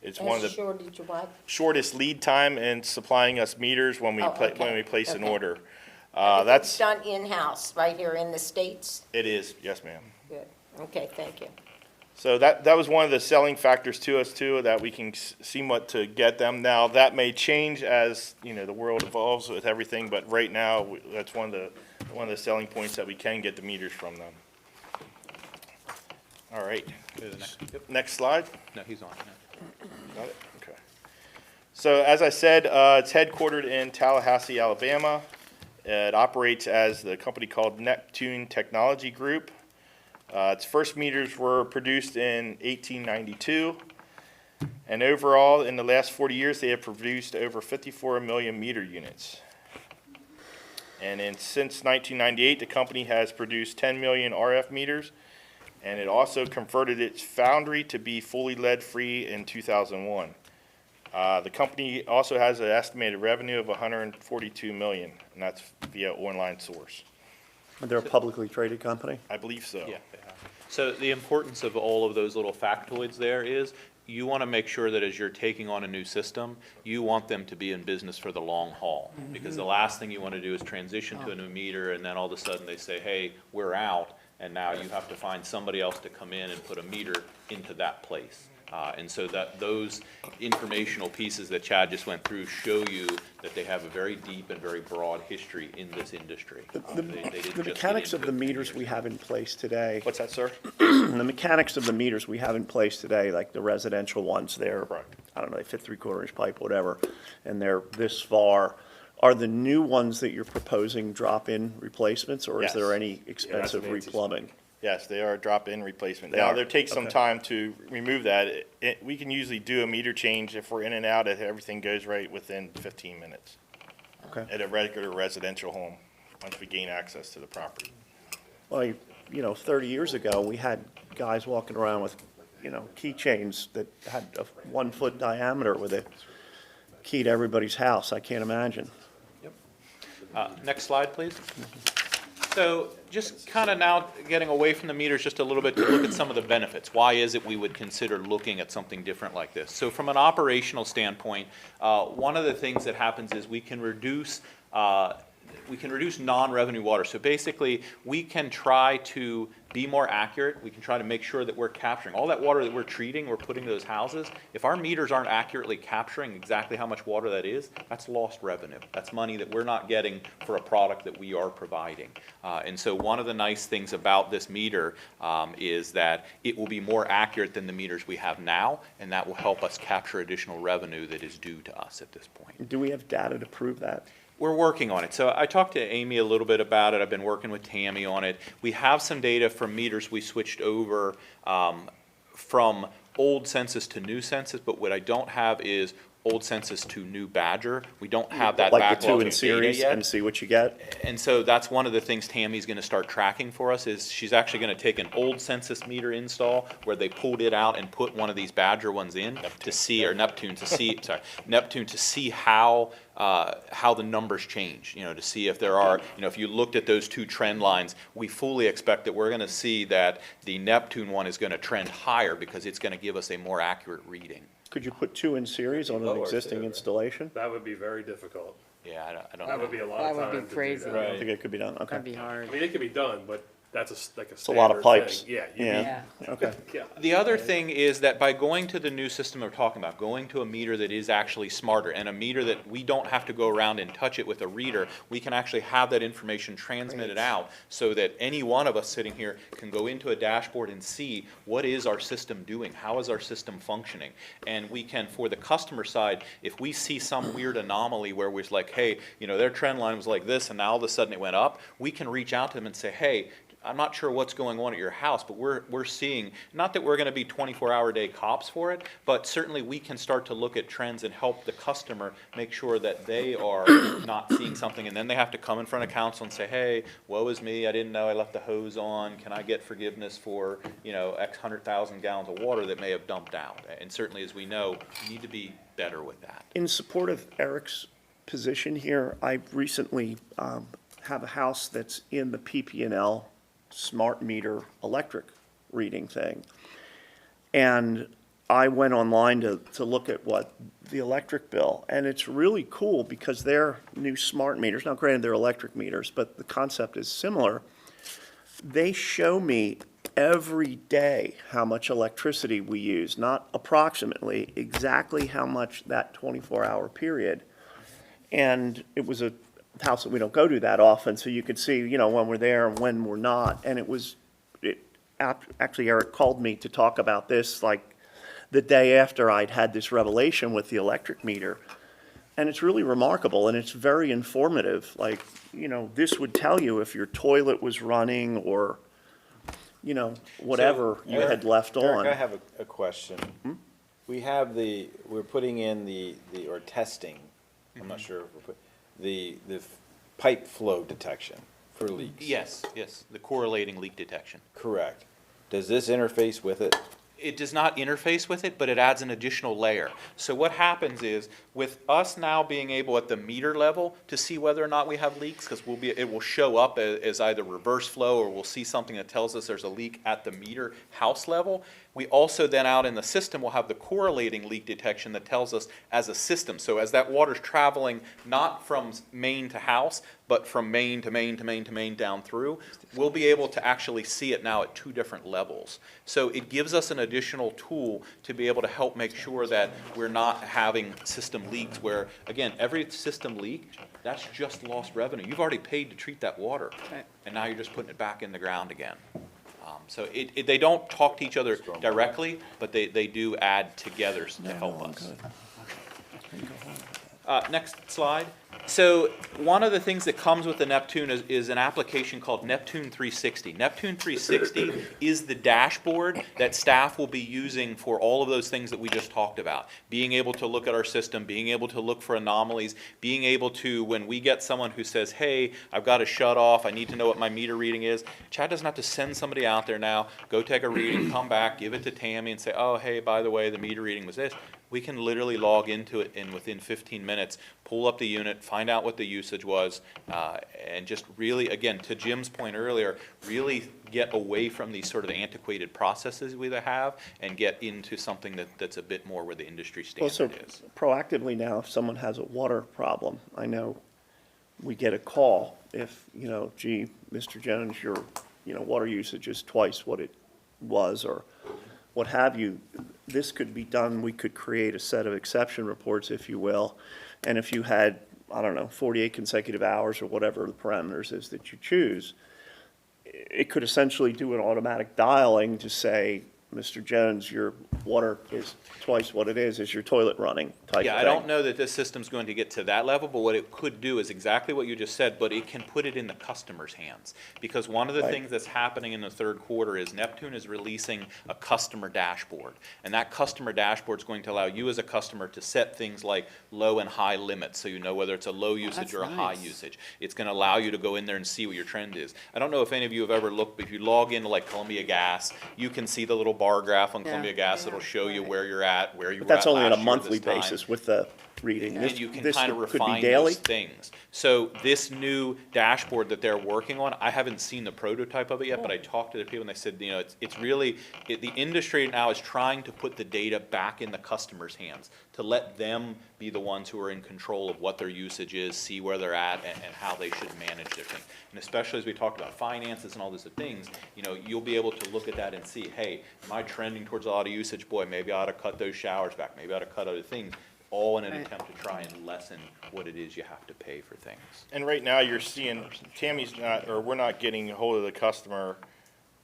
It's one of the
Shortage of what?
shortest lead time in supplying us meters when we
Oh, okay.
when we place an
Okay.
order.
It's done in-house, right here in the States?
It is, yes, ma'am.
Good, okay, thank you.
So that was one of the selling factors to us too, that we can see what to get them. Now, that may change as, you know, the world evolves with everything, but right now, that's one of the selling points that we can get the meters from them. All right.
Go to the next. Yep.
Next slide.
No, he's on. Yeah.
Got it? Okay. So as I said, it's headquartered in Tallahassee, Alabama. It operates as the company called Neptune Technology Group. Its first meters were produced in 1892. And overall, in the last 40 years, they have produced over 54 million meter units. And since 1998, the company has produced 10 million RF meters. And it also converted its foundry to be fully lead-free in 2001. The company also has an estimated revenue of 142 million, and that's via online source.
They're a publicly traded company?
I believe so.
Yeah, they have. So the importance of all of those little factoids there is you want to make sure that as you're taking on a new system, you want them to be in business for the long haul. Because the last thing you want to do is transition to a new meter, and then all of a sudden they say, hey, we're out, and now you have to find somebody else to come in and put a meter into that place. And so that those informational pieces that Chad just went through show you that they have a very deep and very broad history in this industry. They didn't
The
just get
mechanics of
into
the
it
meters we have in place today,
What's that, sir?
the mechanics of the meters we have in place today, like the residential ones, they're,
Correct.
I don't know, they fit 3/4 inch pipe, whatever, and they're this far. Are the new ones that you're proposing drop-in replacements, or is
Yes.
there any expensive
Nancy's.
replumbing?
Yes, they are a drop-in replacement.
They
Now,
are?
there takes some
Okay.
time to remove that. We can usually do a meter change if we're in and out, if everything goes right, within 15 minutes
Okay.
at a regular residential home, once we gain access to the property.
Well, you know, 30 years ago, we had guys walking around with, you know, keychains that had a 1-foot diameter with a key to everybody's house. I can't imagine.
Next slide, please. So just kind of now getting away from the meters just a little bit to look at some of the benefits. Why is it we would consider looking at something different like this? So from an operational standpoint, one of the things that happens is we can reduce non-revenue water. So basically, we can try to be more accurate. We can try to make sure that we're capturing all that water that we're treating, we're putting to those houses. If our meters aren't accurately capturing exactly how much water that is, that's lost revenue. That's money that we're not getting for a product that we are providing. And so one of the nice things about this meter is that it will be more accurate than the meters we have now, and that will help us capture additional revenue that is due to us at this point.
Do we have data to prove that?
We're working on it. So I talked to Amy a little bit about it. I've been working with Tammy on it. We have some data from meters we switched over from old census to new census, but what I don't have is old census to new Badger. We don't have that
Like the
backlog
2 in
of data
series
yet.
and see what you get?
And so that's one of the things Tammy's going to start tracking for us is she's actually going to take an old census meter install where they pulled it out and put one of these Badger ones in to see, or Neptune to see, sorry, Neptune to see how the numbers change, you know, to see if there are, you know, if you looked at those two trend lines, we fully expect that we're going to see that the Neptune one is going to trend higher because it's going to give us a more accurate reading.
Could you put 2 in series on an existing installation?
That would be very difficult.
Yeah, I don't
That
know.
would be a lot
That
of
would
time
be
to do
crazy.
that.
I don't think it could be done, okay.
That'd be hard.
I mean, it could be done, but that's like a
It's a lot of
standard
pipes.
thing. Yeah. you
Yeah,
need-
okay.
Yeah.
The other thing is that by going to the new system we're talking about, going to a meter that is actually smarter and a meter that we don't have to go around and touch it with a reader, we can actually have that information transmitted out so that any one of us sitting here can go into a dashboard and see what is our system doing, how is our system functioning. And we can, for the customer side, if we see some weird anomaly where we're like, hey, you know, their trend line was like this and now all of a sudden it went up, we can reach out to them and say, hey, I'm not sure what's going on at your house, but we're seeing, not that we're going to be 24-hour-a-day cops for it, but certainly we can start to look at trends and help the customer make sure that they are not seeing something, and then they have to come in front of council and say, hey, woe is me, I didn't know I left the hose on, can I get forgiveness for, you know, X 100,000 gallons of water that may have dumped out? And certainly, as we know, we need to be better with that.
In support of Eric's position here, I recently have a house that's in the PP&L smart meter electric reading thing. And I went online to look at what the electric bill, and it's really cool because they're new smart meters. Now granted, they're electric meters, but the concept is similar. They show me every day how much electricity we use, not approximately, exactly how much that 24-hour period. And it was a house that we don't go to that often, so you could see, you know, when we're there and when we're not. And actually, Eric called me to talk about this, like, the day after I'd had this revelation with the electric meter. And it's really remarkable, and it's very informative. Like, you know, this would tell you if your toilet was running or, you know, whatever you had left on.
Eric, I have a question. We're putting in or testing, I'm not sure if we're the pipe flow detection for leaks.
Yes, the correlating leak detection.
Correct. Does this interface with it?
It does not interface with it, but it adds an additional layer. So what happens is, with us now being able at the meter level to see whether or not we have leaks, because it will show up as either reverse flow, or we'll see something that tells us there's a leak at the meter house level. We also then out in the system will have the correlating leak detection that tells us as a system. So as that water's traveling not from main to house, but from main to main to main to main down through, we'll be able to actually see it now at 2 different levels. So it gives us an additional tool to be able to help make sure that we're not having system leaks where, again, every system leak, that's just lost revenue. You've already paid to treat that water, and now you're just putting it back in the ground again. So they don't talk to each other directly, but they do add together to help us. Next slide. So one of the things that comes with the Neptune is an application called Neptune 360. Neptune 360 is the dashboard that staff will be using for all of those things that we just talked about. Being able to look at our system, being able to look for anomalies, being able to, when we get someone who says, hey, I've got to shut off, I need to know what my meter reading is, Chad doesn't have to send somebody out there now, go take a reading, come back, give it to Tammy and say, oh, hey, by the way, the meter reading was this. We can literally log into it and within 15 minutes, pull up the unit, find out what the usage was, and just really, again, to Jim's point earlier, really get away from these sort of antiquated processes we have and get into something that's a bit more where the industry standard is.
Proactively now, if someone has a water problem, I know we get a call if, you know, gee, Mr. Jones, your, you know, water usage is twice what it was, or what have you. This could be done, we could create a set of exception reports, if you will, and if you had, I don't know, 48 consecutive hours or whatever the parameters is that you choose, it could essentially do an automatic dialing to say, Mr. Jones, your water is twice what it is your toilet running type of thing.
I don't know that this system's going to get to that level, but what it could do is exactly what you just said, but it can put it in the customer's hands. Because one of the things that's happening in the third quarter is Neptune is releasing a customer dashboard. And that customer dashboard is going to allow you as a customer to set things like low and high limits, so you know whether it's a low usage or a high usage. It's going to allow you to go in there and see what your trend is. I don't know if any of you have ever looked, but if you log into like Columbia Gas, you can see the little bar graph on Columbia Gas that'll show you where you're at, where you were at
That's only on a
last year
monthly
this time.
basis with the reading.
And you can
This
kind of
could be
refine
daily?
those things. So this new dashboard that they're working on, I haven't seen the prototype of it yet, but I talked to the people and they said, you know, it's really, the industry now is trying to put the data back in the customer's hands, to let them be the ones who are in control of what their usage is, see where they're at, and how they should manage their thing. And especially as we talked about finances and all these things, you know, you'll be able to look at that and see, hey, am I trending towards a lot of usage? Boy, maybe I ought to cut those showers back. Maybe I ought to cut other things. All in an attempt to try and lessen what it is you have to pay for things.
And right now, you're seeing, Tammy's not, or we're not getting a hold of the customer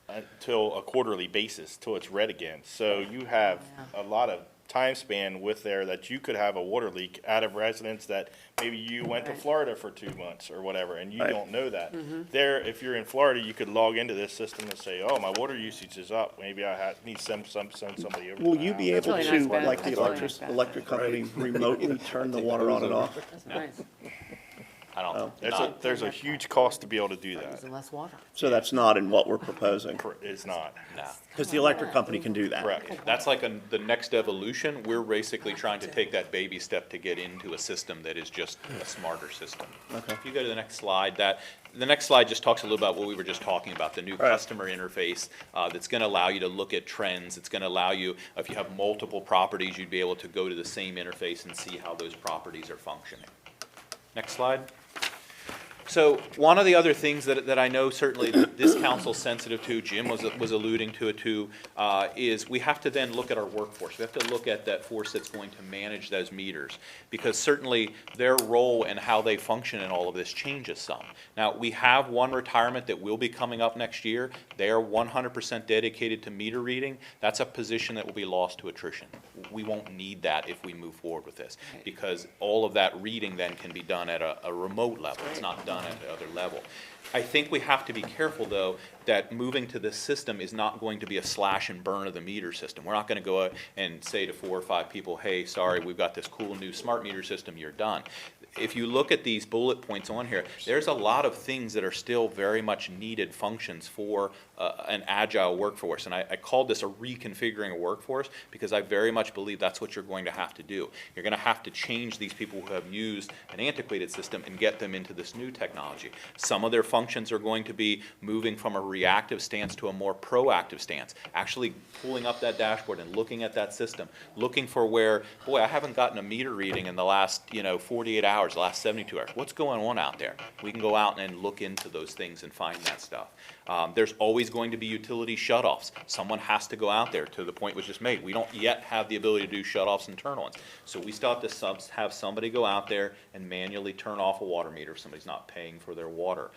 until a quarterly basis, till it's read again. So you have a lot of time span with there that you could have a water leak out of residence that maybe you went to Florida for 2 months or whatever, and you don't know that. There, if you're in Florida, you could log into this system and say, oh, my water usage is up. Maybe I need to send somebody over.
Will you be able
really
to,
nice, Ben.
like the
That's really nice, Ben.
electric company, remotely turn the water on and off?
That's nice.
I don't,
There's a huge cost to be able to do that.
Using less water.
So that's not in what we're proposing,
It's not.
no.
because the electric company can do that.
Correct.
That's like the next evolution. We're basically trying to take that baby step to get into a system that is just a smarter system.
Okay.
If you go to the next slide, the next slide just talks a little about what we were just talking about, the new
Right.
customer interface that's going to allow you to look at trends. It's going to allow you, if you have multiple properties, you'd be able to go to the same interface and see how those properties are functioning. Next slide. So one of the other things that I know certainly this council's sensitive to, Jim was alluding to it too, is we have to then look at our workforce. We have to look at that force that's going to manage those meters, because certainly their role and how they function in all of this changes some. Now, we have one retirement that will be coming up next year. They are 100% dedicated to meter reading. That's a position that will be lost to attrition. We won't need that if we move forward with this, because all of that reading then can be done at a remote level. It's not done at the other level. I think we have to be careful, though, that moving to this system is not going to be a slash and burn of the meter system. We're not going to go out and say to 4 or 5 people, hey, sorry, we've got this cool new smart meter system, you're done. If you look at these bullet points on here, there's a lot of things that are still very much needed functions for an agile workforce. And I called this a reconfiguring a workforce, because I very much believe that's what you're going to have to do. You're going to have to change these people who have used an antiquated system and get them into this new technology. Some of their functions are going to be moving from a reactive stance to a more proactive stance, actually pulling up that dashboard and looking at that system, looking for where, boy, I haven't gotten a meter reading in the last 48 hours, the last 72 hours. What's going on out there? We can go out and look into those things and find that stuff. There's always going to be utility shutoffs. Someone has to go out there, to the point was just made. We don't yet have the ability to do shutoffs and turn-ons. So we still have to have somebody go out there and manually turn off a water meter if somebody's not paying for their water.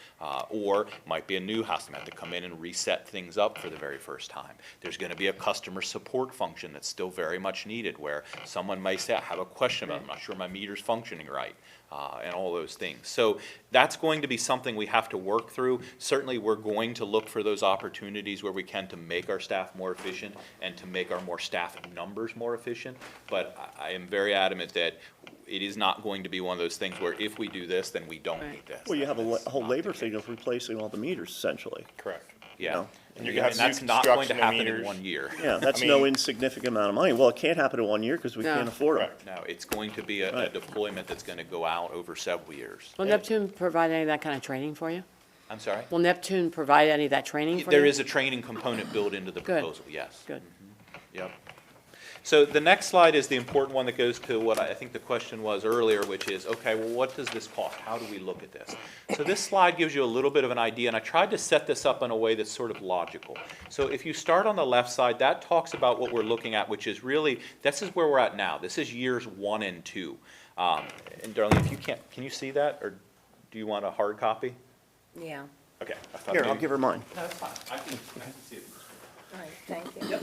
Or it might be a new house, they have to come in and reset things up for the very first time. There's going to be a customer support function that's still very much needed, where someone may say, I have a question about it, I'm not sure my meter's functioning right. And all those things. So that's going to be something we have to work through. Certainly we're going to look for those opportunities where we can to make our staff more efficient and to make our more staff numbers more efficient. But I am very adamant that it is not going to be one of those things where if we do this, then we don't need this.
Well, you have a whole labor thing of replacing all the meters, essentially.
Correct.
Yeah.
know,
And you're gonna have
And that's
new
not going to
construction of
happen in
meters.
1 year.
Yeah, that's
I
no
mean-
insignificant amount of money. Well, it can't happen in 1 year, because we
No.
can't afford it.
No, it's going to be a
Right.
deployment that's going to go out over several years.
Will Neptune provide any of that kind of training for you?
I'm sorry?
Will Neptune provide any of that training for you?
There is a training component built into the
Good.
proposal, yes.
Good.
Yep. So the next slide is the important one that goes to what I think the question was earlier, which is, okay, well, what does this cost? How do we look at this? So this slide gives you a little bit of an idea, and I tried to set this up in a way that's sort of logical. So if you start on the left side, that talks about what we're looking at, which is really, this is where we're at now. This is years 1 and 2. And Darlene, if you can you see that, or do you want a hard copy?
Yeah,
Okay. I thought
Here, I'll
maybe-
give her mine.
No, it's fine. I can see it.
all right, thank you.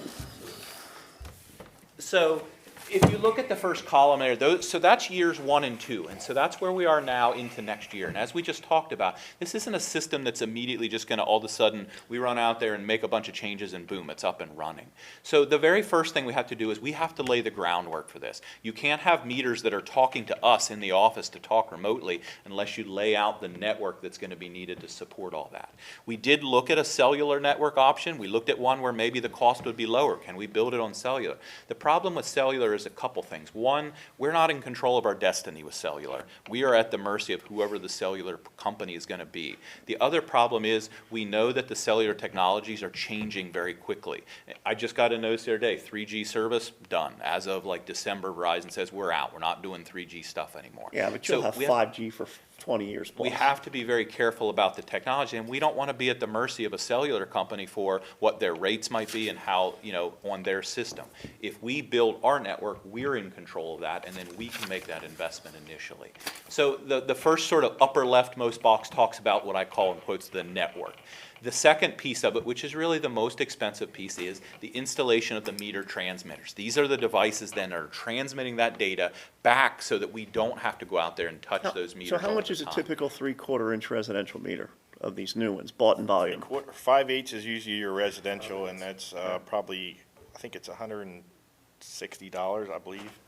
So if you look at the first column there, so that's years 1 and 2, and so that's where we are now into next year. And as we just talked about, this isn't a system that's immediately just going to all of a sudden we run out there and make a bunch of changes and boom, it's up and running. So the very first thing we have to do is we have to lay the groundwork for this. You can't have meters that are talking to us in the office to talk remotely unless you lay out the network that's going to be needed to support all that. We did look at a cellular network option. We looked at one where maybe the cost would be lower. Can we build it on cellular? The problem with cellular is a couple things. One, we're not in control of our destiny with cellular. We are at the mercy of whoever the cellular company is going to be. The other problem is we know that the cellular technologies are changing very quickly. I just got a notice the other day, 3G service, done. As of like December, Verizon says we're out. We're not doing 3G stuff anymore.
Yeah, but you'll
So
have
we
5G for 20 years plus.
We have to be very careful about the technology, and we don't want to be at the mercy of a cellular company for what their rates might be and how, on their system. If we build our network, we're in control of that, and then we can make that investment initially. So the first sort of upper leftmost box talks about what I call, in quotes, the network. The second piece of it, which is really the most expensive piece, is the installation of the meter transmitters. These are the devices then that are transmitting that data back so that we don't have to go out there and touch those meters.
So how
all
much
the
is a
time.
typical 3/4-inch residential meter of these new ones, bought in volume?
5/8 is usually your residential, and that's probably, I think it's $160, I believe.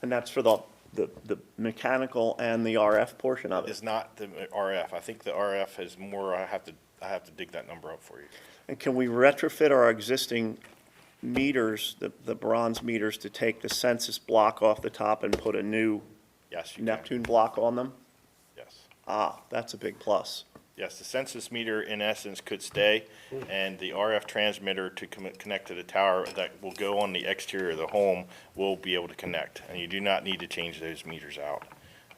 And that's for the the mechanical and the RF portion of
It's
it?
not the RF. I think the RF is more, I have to dig that number up for you.
And can we retrofit our existing meters, the bronze meters, to take the census block off the top and put a new
Yes, you can.
Neptune block on them?
Yes.
Ah, that's a big plus.
Yes, the census meter in essence could stay, and the RF transmitter to connect to the tower that will go on the exterior of the home will be able to connect. And you do not need to change those meters out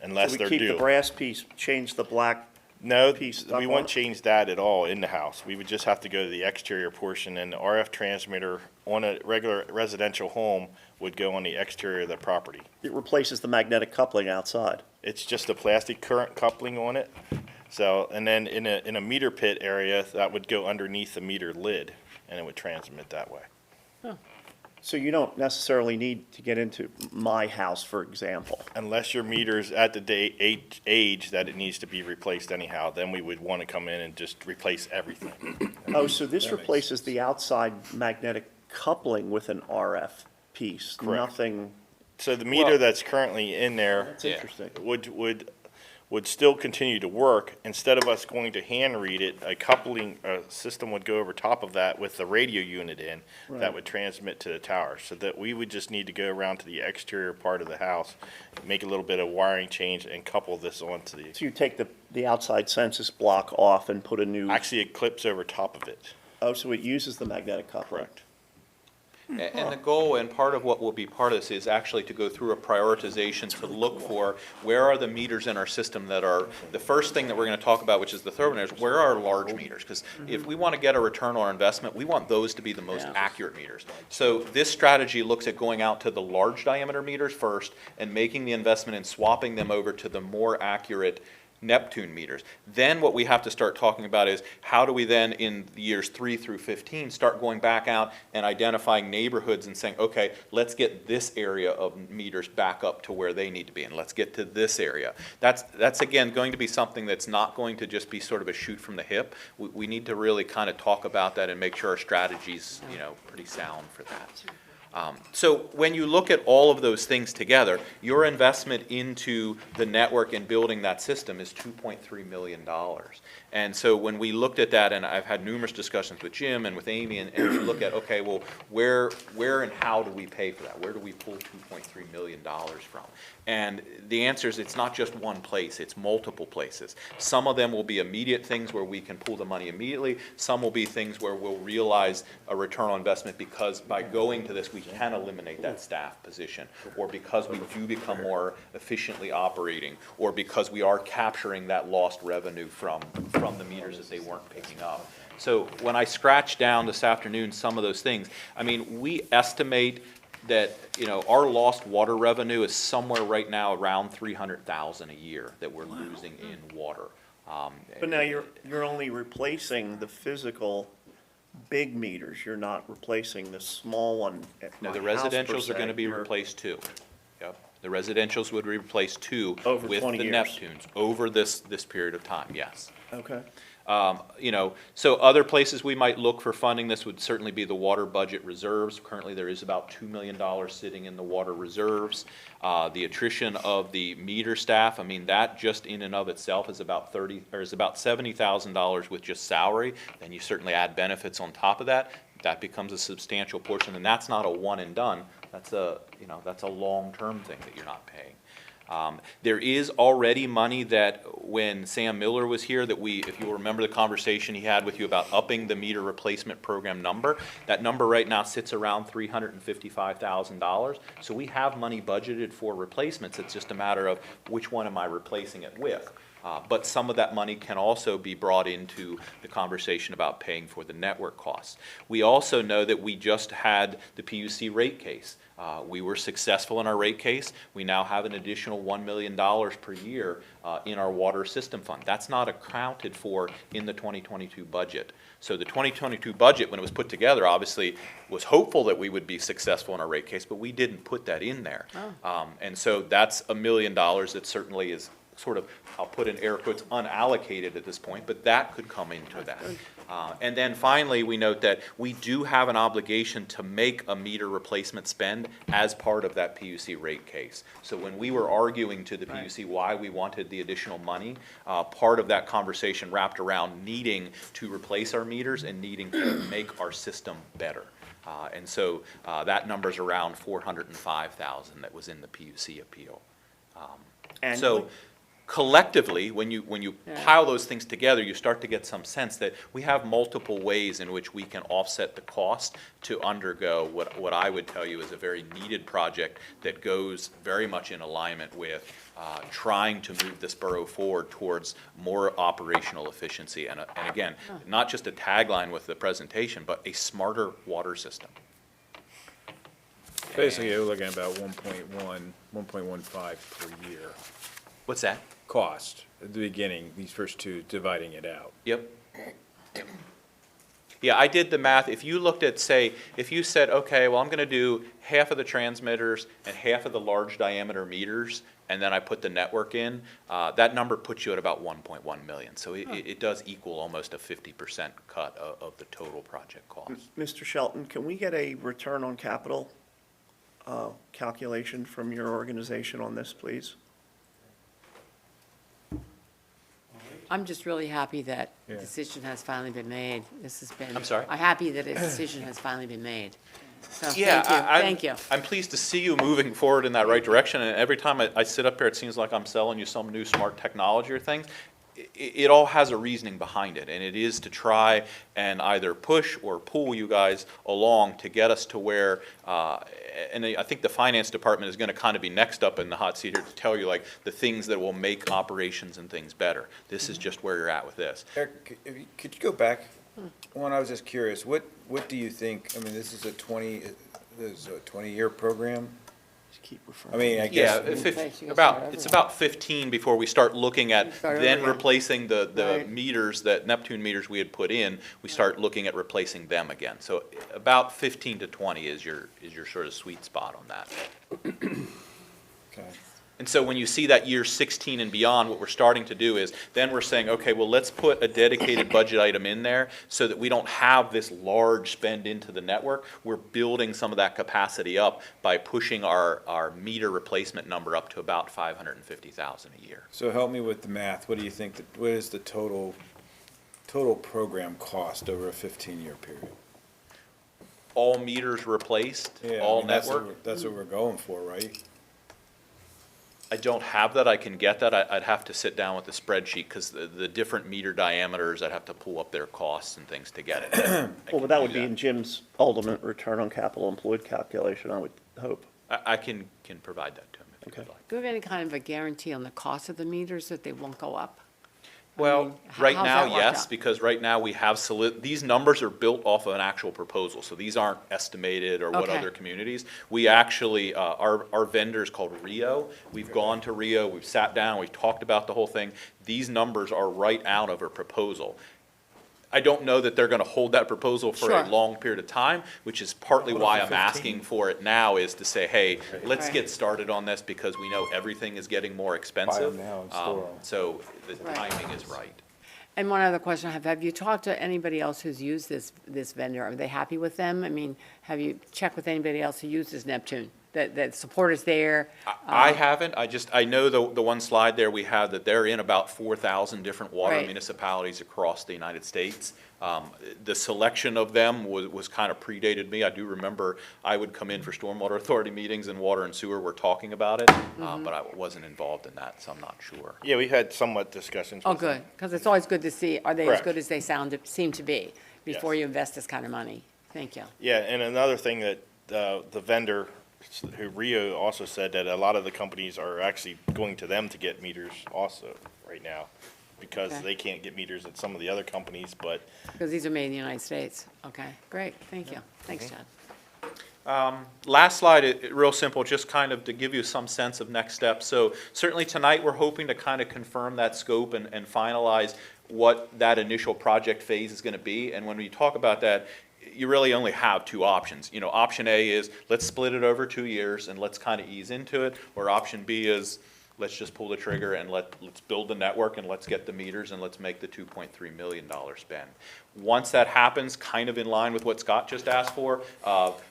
unless
So
they're
we keep the
due.
brass piece, change the black
No,
piece up
we
on
won't
it?
change that at all in the house. We would just have to go to the exterior portion, and the RF transmitter on a regular residential home would go on the exterior of the property.
It replaces the magnetic coupling outside.
It's just a plastic current coupling on it. So, and then in a meter pit area, that would go underneath the meter lid, and it would transmit that way.
So you don't necessarily need to get into my house, for example.
Unless your meter's at the age that it needs to be replaced anyhow, then we would want to come in and just replace everything.
Oh, so this replaces the outside magnetic coupling with an RF piece?
Correct.
Nothing,
So the meter that's currently in there
that's interesting.
would still continue to work. Instead of us going to hand read it, a system would go over top of that with the radio unit in
Right.
that would transmit to the tower. So that we would just need to go around to the exterior part of the house, make a little bit of wiring change and couple this onto the,
So you take the outside census block off and put a new,
actually it clips over top of it.
oh, so it uses the magnetic coupling?
Correct.
And the goal, and part of what will be part of this, is actually to go through a prioritization to look for where are the meters in our system that are, the first thing that we're gonna talk about, which is the third one, is where are large meters? Because if we wanna get a return on our investment, we want those to be the most accurate meters. So this strategy looks at going out to the large diameter meters first and making the investment in swapping them over to the more accurate Neptune meters. Then what we have to start talking about is how do we then, in years 3 through 15, start going back out and identifying neighborhoods and saying, okay, let's get this area of meters back up to where they need to be, and let's get to this area. That's again going to be something that's not going to just be sort of a shoot from the hip. We need to really kind of talk about that and make sure our strategy's, pretty sound for that. So when you look at all of those things together, your investment into the network and building that system is $2.3 million. And so when we looked at that, and I've had numerous discussions with Jim and with Amy, and we look at, okay, well, where and how do we pay for that? Where do we pull $2.3 million from? And the answer is it's not just one place, it's multiple places. Some of them will be immediate things where we can pull the money immediately. Some will be things where we'll realize a return on investment because by going to this, we can eliminate that staff position, or because we do become more efficiently operating, or because we are capturing that lost revenue from the meters that they weren't picking up. So when I scratched down this afternoon some of those things, I mean, we estimate that, our lost water revenue is somewhere right now around $300,000 a year that we're losing in water.
But now you're only replacing the physical big meters, you're not replacing the small one at
No,
my
the
house, per
residentials are
se.
gonna be
You're-
replaced too. Yep, the residentials would be replaced too.
Over
with
20
the
years.
Neptunes, over this period of time, yes.
Okay.
So other places we might look for funding this would certainly be the water budget reserves. Currently, there is about $2 million sitting in the water reserves. The attrition of the meter staff, I mean, that just in and of itself is about $70,000 with just salary. Then you certainly add benefits on top of that. That becomes a substantial portion, and that's not a one and done. That's a long-term thing that you're not paying. There is already money that when Sam Miller was here, that if you'll remember the conversation he had with you about upping the meter replacement program number, that number right now sits around $355,000. So we have money budgeted for replacements. It's just a matter of which one am I replacing it with. But some of that money can also be brought into the conversation about paying for the network costs. We also know that we just had the PUC rate case. We were successful in our rate case. We now have an additional $1 million per year in our water system fund. That's not accounted for in the 2022 budget. So the 2022 budget, when it was put together, obviously was hopeful that we would be successful in our rate case, but we didn't put that in there. And so that's $1 million that certainly is sort of, I'll put in air quotes, unallocated at this point, but that could come into that. And then finally, we note that we do have an obligation to make a meter replacement spend as part of that PUC rate case. So when we were arguing to the PUC why we wanted the additional money, part of that conversation wrapped around needing to replace our meters and needing to make our system better. And so that number's around 405,000 that was in the PUC appeal.
Annually?
So collectively, when you pile those things together, you start to get some sense that we have multiple ways in which we can offset the cost to undergo what I would tell you is a very needed project that goes very much in alignment with trying to move this borough forward towards more operational efficiency. And again, not just a tagline with the presentation, but a smarter water system.
Basically, you're looking at about 1.15 per year
What's that?
cost at the beginning, these first two, dividing it out.
Yep. Yeah, I did the math. If you looked at, say, if you said, okay, well, I'm going to do half of the transmitters and half of the large diameter meters, and then I put the network in, that number puts you at about 1.1 million. So it does equal almost a 50% cut of the total project cost.
Mr. Shelton, can we get a return on capital calculation from your organization on this, please?
I'm just really happy that a
Yeah.
decision has finally been made. This has been.
I'm sorry?
I'm happy that a decision has finally been made. So,
Yeah,
thank you.
I'm pleased to see you moving forward in that right direction. And every time I sit up here, it seems like I'm selling you some new smart technology or things. It all has a reasoning behind it, and it is to try and either push or pull you guys along to get us to where, and I think the finance department is going to kind of be next up in the hot seat here to tell you like the things that will make operations and things better. This is just where you're at with this.
Eric, could you go back? One, I was just curious, what do you think, I mean, this is a 20-year program?
Just keep referring.
I mean, I
Yeah,
guess,
it's about 15 before we start looking at
Start over
then
again.
replacing the
Right.
meters, that Neptune meters we had put in, we start looking at replacing them again. So about 15 to 20 is your sort of sweet spot on that.
okay.
And so when you see that year 16 and beyond, what we're starting to do is, then we're saying, okay, well, let's put a dedicated budget item in there so that we don't have this large spend into the network. We're building some of that capacity up by pushing our meter replacement number up to about 550,000 a year.
So help me with the math, what do you think, what is the total program cost over a 15-year period?
All meters replaced,
Yeah, I
all
mean, that's
network.
That's what we're going for, right?
I don't have that, I can get that, I'd have to sit down with the spreadsheet, because the different meter diameters, I'd have to pull up their costs and things to get it. I
Well,
can
that
do
would be in Jim's ultimate return on capital employed calculation, I would hope.
I can provide that to him if you'd
Okay.
like.
Do we have any kind of a guarantee on the cost of the meters that they won't go up?
Well, right
how's
now,
that work
yes,
out?
because right now we have these numbers are built off of an actual proposal, so these aren't estimated or what
Okay.
other communities. We actually, our vendor is called Rio. We've gone to Rio, we've sat down, we've talked about the whole thing. These numbers are right out of a proposal. I don't know that they're gonna hold that proposal for a
Sure.
long period of time, which is partly why I'm asking for it now, is to say, hey, let's
Right.
get started on this, because we know everything is getting more expensive.
now and store 'em.
So the
Right.
timing is right.
And one other question I have you talked to anybody else who's used this vendor? Are they happy with them? I mean, have you checked with anybody else who uses Neptune, that support is there?
I haven't, I know the one slide there we have, that they're in about 4,000 different water
Right.
municipalities across the United States. The selection of them was kind of predated me. I do remember I would come in for Stormwater Authority meetings, and Water and Sewer were talking about it, but I wasn't involved in that, so I'm not sure.
Yeah, we had somewhat discussions.
Oh,
with them.
good, because it's always good to see, are they as
Correct.
good as they seem to be before
Yes.
you invest this kind of money? Thank you.
Yeah, and another thing that the vendor, who Rio also said, that a lot of the companies are actually going to them to get meters also right now, because
Okay.
they can't get meters at some of the other companies, but
Because these are made in the United States. Okay, great, thank you. Thanks, Chad.
Last slide, real simple, just kind of to give you some sense of next steps. So certainly tonight, we're hoping to kind of confirm that scope and finalize what that initial project phase is going to be. And when we talk about that, you really only have two options. You know, option A is let's split it over 2 years and let's kind of ease into it, or option B is let's just pull the trigger and let's build the network and let's get the meters and let's make the $2.3 million spend. Once that happens, kind of in line with what Scott just asked for,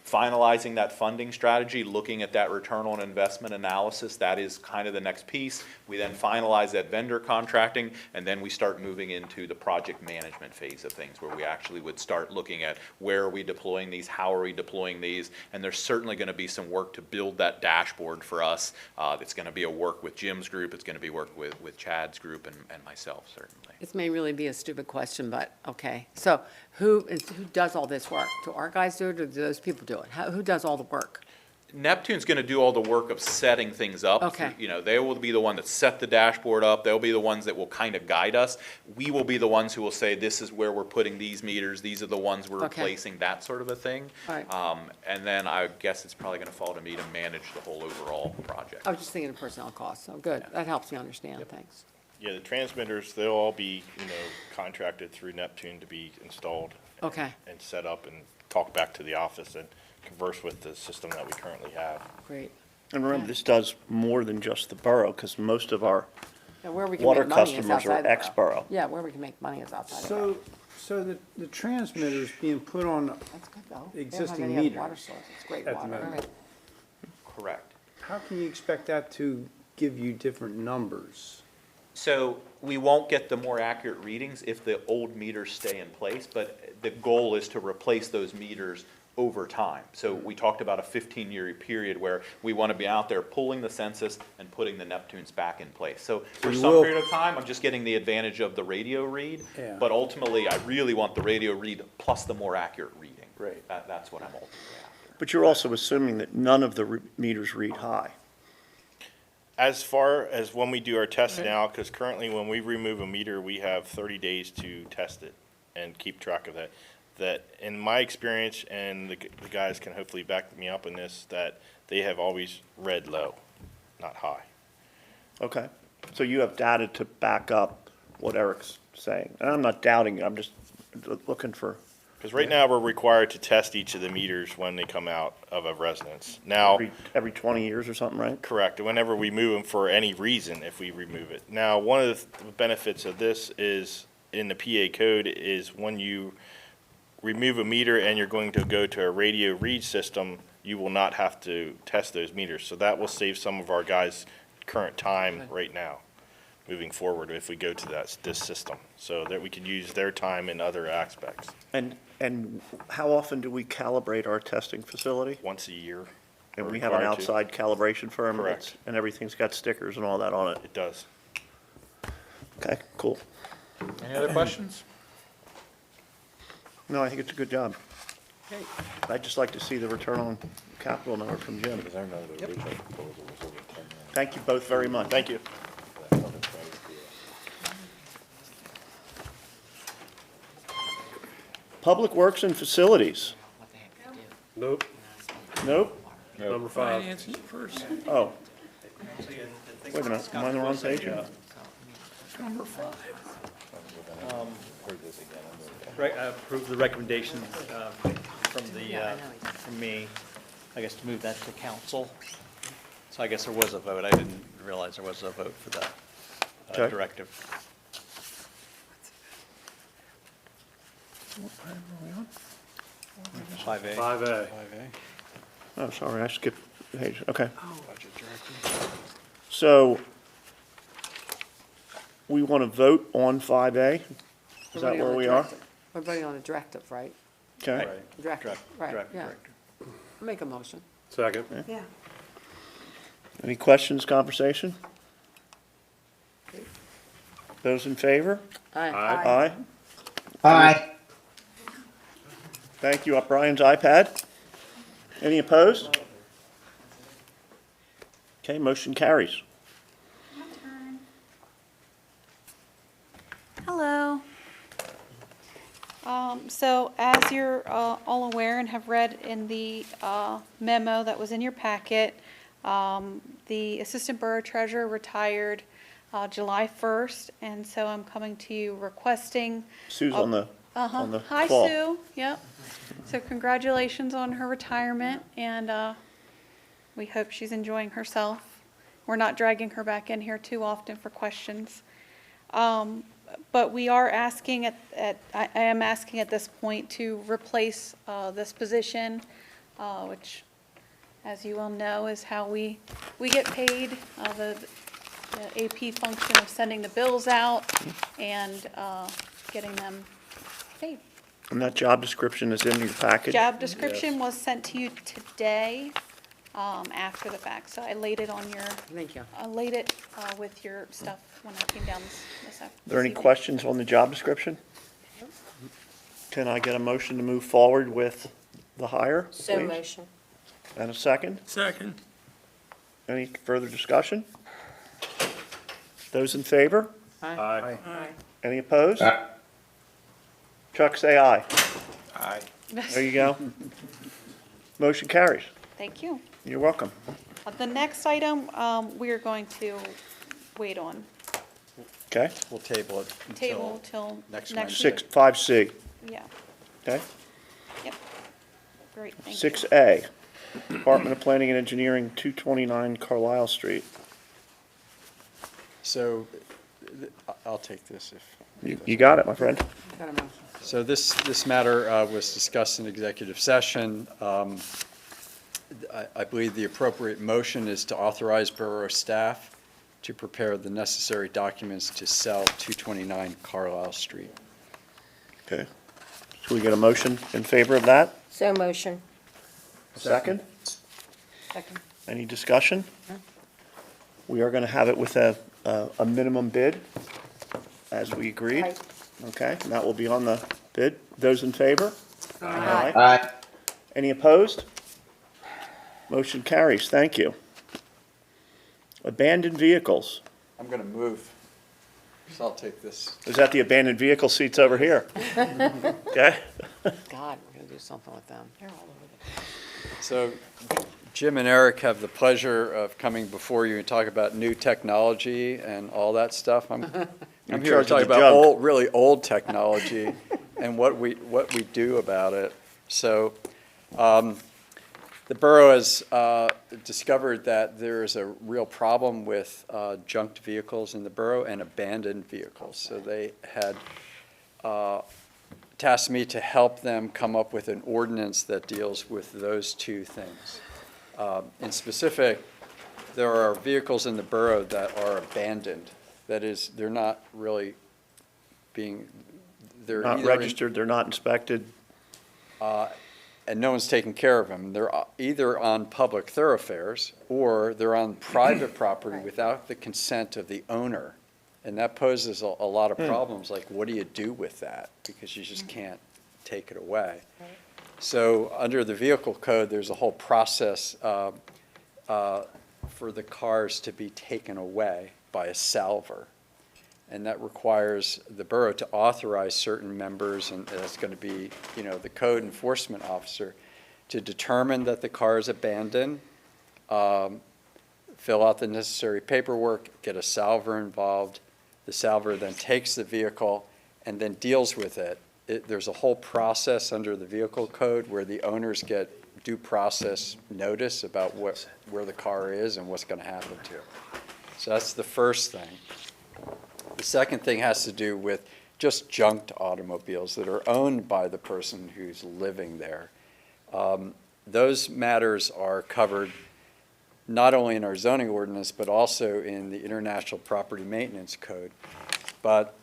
finalizing that funding strategy, looking at that return on investment analysis, that is kind of the next piece. We then finalize that vendor contracting, and then we start moving into the project management phase of things, where we actually would start looking at where are we deploying these, how are we deploying these, and there's certainly going to be some work to build that dashboard for us. It's going to be a work with Jim's group, it's going to be work with Chad's group and myself, certainly.
This may really be a stupid question, but okay. So who does all this work? Do our guys do it, or do those people do it? Who does all the work?
Neptune's going to do all the work of setting things up.
Okay.
You know, they will be the one that set the dashboard up. They'll be the ones that will kind of guide us. We will be the ones who will say, this is where we're putting these meters. These are the ones we're
Okay.
replacing, that sort of a thing.
All right.
And then I guess it's probably going to fall to me to manage the whole overall project.
I was just thinking of personnel costs, so good. That helps me understand, thanks.
Yeah, the transmitters, they'll all be, contracted through Neptune to be installed.
Okay.
And set up and talk back to the office and converse with the system that we currently have.
Great.
And remember, this does more than just the borough, because most of our
Yeah, where we can
water
make money is
customers
outside
are
the
ex-borough.
Yeah, where we can make money is outside the borough.
So the transmitter's being put on
That's good, though. They don't have
existing
any other
meters
water source. It's great
at the
water.
moment.
Correct.
How can you expect that to give you different numbers?
So we won't get the more accurate readings if the old meters stay in place, but the goal is to replace those meters over time. So we talked about a 15-year period where we want to be out there pulling the census and putting the Neptunes back in place. So for
you
some
will-
period of time, I'm just getting the advantage of the radio read,
Yeah.
but ultimately, I really want the radio read plus the more accurate reading.
Right.
That's what I'm ultimately after.
But you're also assuming that none of the meters read high.
As far as when we do our tests now, because currently when we remove a meter, we have 30 days to test it and keep track of that. That in my experience, and the guys can hopefully back me up in this, that they have always read low, not high.
Okay. So you have data to back up what Eric's saying. And I'm not doubting it, I'm just looking for,
Because right now, we're required to test each of the meters when they come out of a residence. Now,
every 20 years or something, right?
correct, whenever we move them for any reason, if we remove it. Now, one of the benefits of this is, in the PA code, is when you remove a meter and you're going to go to a radio read system, you will not have to test those meters. So that will save some of our guys' current time right now, moving forward, if we go to this system, so that we can use their time in other aspects.
And how often do we calibrate our testing facility?
Once a year.
And
we're
we have an
required to.
outside calibration firm?
Correct.
And everything's got stickers and all that on it?
It does.
Okay, cool.
Any other questions?
No, I think it's a good job. I'd just like to see the return on capital number from Jim.
Because I remember the original proposal was over 10 million.
Thank you both very much.
Thank you.
Public Works and Facilities.
Nope.
Nope?
Number 5.
Oh. Wait a minute, am I on the wrong page?
Number 5.
Heard this again.
Approve the recommendations from me, I guess, to move that to council. So I guess there was a vote. I didn't realize there was a vote for that
Okay.
directive.
What item are we on?
5A.
5A.
Oh, sorry, I skipped the page, okay. So, we want to vote on 5A? Is that where we are?
We're voting on the directive, right?
Okay.
Directive, right,
Direct-
yeah.
directive.
Make a motion.
Second.
Yeah.
Any questions, conversation? Those in favor?
Aye.
Aye.
Aye.
Thank you. Brian's iPad. Any opposed? Okay, motion carries.
Hello. So as you're all aware and have read in the memo that was in your packet, the Assistant Borough Treasurer retired July 1st, and so I'm coming to you requesting.
Sue's on the
Hi,
call.
Sue. Yep. So congratulations on her retirement, and we hope she's enjoying herself. we're not dragging her back in here too often for questions. But we are asking I am asking at this point to replace this position, which, as you all know, is how we get paid, the AP function of sending the bills out and getting them paid.
And that job description is in your package?
Job description was sent to you today, after the fact, so I laid it on your.
Thank you.
I laid it with your stuff when I came down this
Are there any
evening.
questions on the job description? Can I get a motion to move forward with the hire,
So
please?
motion.
And a second?
Second.
Any further discussion? Those in favor?
Aye.
Any opposed? Chuck, say aye.
Aye.
There you go. Motion carries.
Thank you.
You're welcome.
The next item, we are going to wait on,
Okay?
We'll table it
table
until
till
next
next
Wednesday.
week.
5C,
Yeah,
okay?
yep. Great, thank you.
6A, Department of Planning and Engineering, 229 Carlisle Street.
So, I'll take this if.
You got it, my friend.
Got a motion.
So this matter was discussed in executive session. I believe the appropriate motion is to authorize borough staff to prepare the necessary documents to sell 229 Carlisle Street.
Okay. Should we get a motion in favor of that?
So motion.
Second?
Second.
Any discussion? We are going to have it with a minimum bid, as we agreed.
Right.
Okay, and that will be on the bid. Those in favor?
Aye.
Aye.
Any opposed? Motion carries. Thank you. Abandoned vehicles.
I'm going to move, so I'll take this.
Is that the abandoned vehicle seats over here? Okay?
God, we're gonna do something with them. They're all over the place.
So Jim and Eric have the pleasure of coming before you and talk about new technology and all that stuff. I'm
In
here to
charge of
talk
the
about
junk.
old, really old technology and what we do about it. So the borough has discovered that there is a real problem with junked vehicles in the borough and abandoned vehicles. So they had tasked me to help them come up with an ordinance that deals with those two things. In specific, there are vehicles in the borough that are abandoned. That is, they're not really being, they're
Not
either in-
registered, they're not inspected.
and no one's taking care of them. They're either on public thoroughfares or they're on private property without the consent of the owner. And that poses a lot of problems, like what do you do with that? Because you just can't take it away. So under the vehicle code, there's a whole process for the cars to be taken away by a salver. And that requires the borough to authorize certain members, and that's going to be, the code enforcement officer, to determine that the car is abandoned, fill out the necessary paperwork, get a salver involved. The salver then takes the vehicle and then deals with it. There's a whole process under the vehicle code where the owners get due process notice about where the car is and what's going to happen to it. So that's the first thing. The second thing has to do with just junked automobiles that are owned by the person who's living there. Those matters are covered not only in our zoning ordinance, but also in the International Property Maintenance Code. But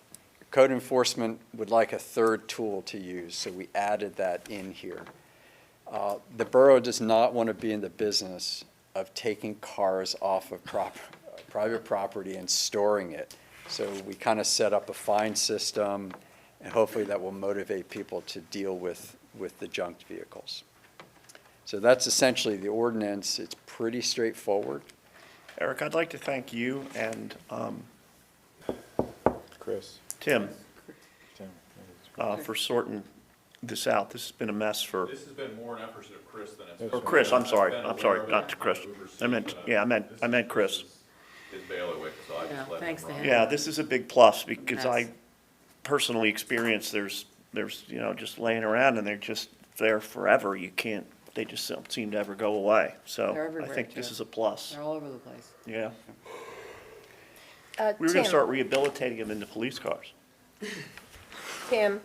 code enforcement would like a third tool to use, so we added that in here. The borough does not want to be in the business of taking cars off of private property and storing it. So we kind of set up a fine system, and hopefully that will motivate people to deal with the junked vehicles. So that's essentially the ordinance. It's pretty straightforward.
Eric, I'd like to thank you and
Chris.
Tim for sorting this out. This has been a mess for,
This has been more an effort of Chris than it's.
or Chris, I'm sorry, not to Chris. I meant Chris.
His bailiwick, so I
Yeah,
just let him
thanks to
run.
him.
Yeah, this is a big plus because I
Yes.
personally experienced there's, just laying around and they're just there forever. You can't, they just don't seem to ever go away. So
They're
I
everywhere,
think this
too.
is a plus.
They're all over the place.
Yeah. We were gonna
Tim.
start rehabilitating them into police cars.
Tim,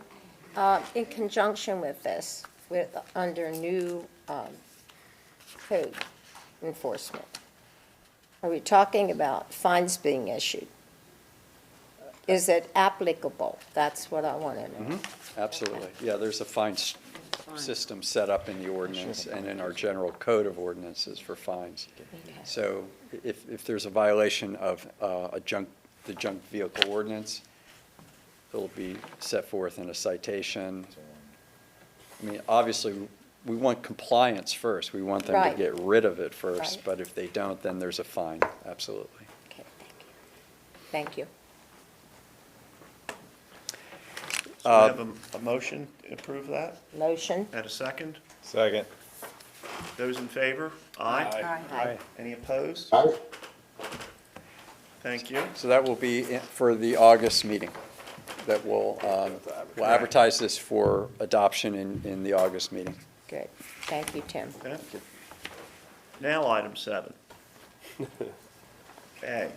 in conjunction with this, under new code enforcement, are we talking about fines being issued? Is it applicable? That's what I want to know.
Absolutely. Yeah, there's a fine system set up in the ordinance and in our general code of ordinances for fines. So if there's a violation of the junk vehicle ordinance, it'll be set forth in a citation. I mean, obviously, we want compliance first. We want them to
Right.
get rid of it first,
Right.
but if they don't, then there's a fine, absolutely.
Okay, thank you.
So we have a motion to approve that?
Motion?
And a second?
Second.
Those in favor? Aye.
Aye.
Any opposed? Thank you.
So that will be for the August meeting. That will, we'll advertise this for adoption in the August meeting.
Good. Thank you, Tim.
Okay. Now, item 7. Okay.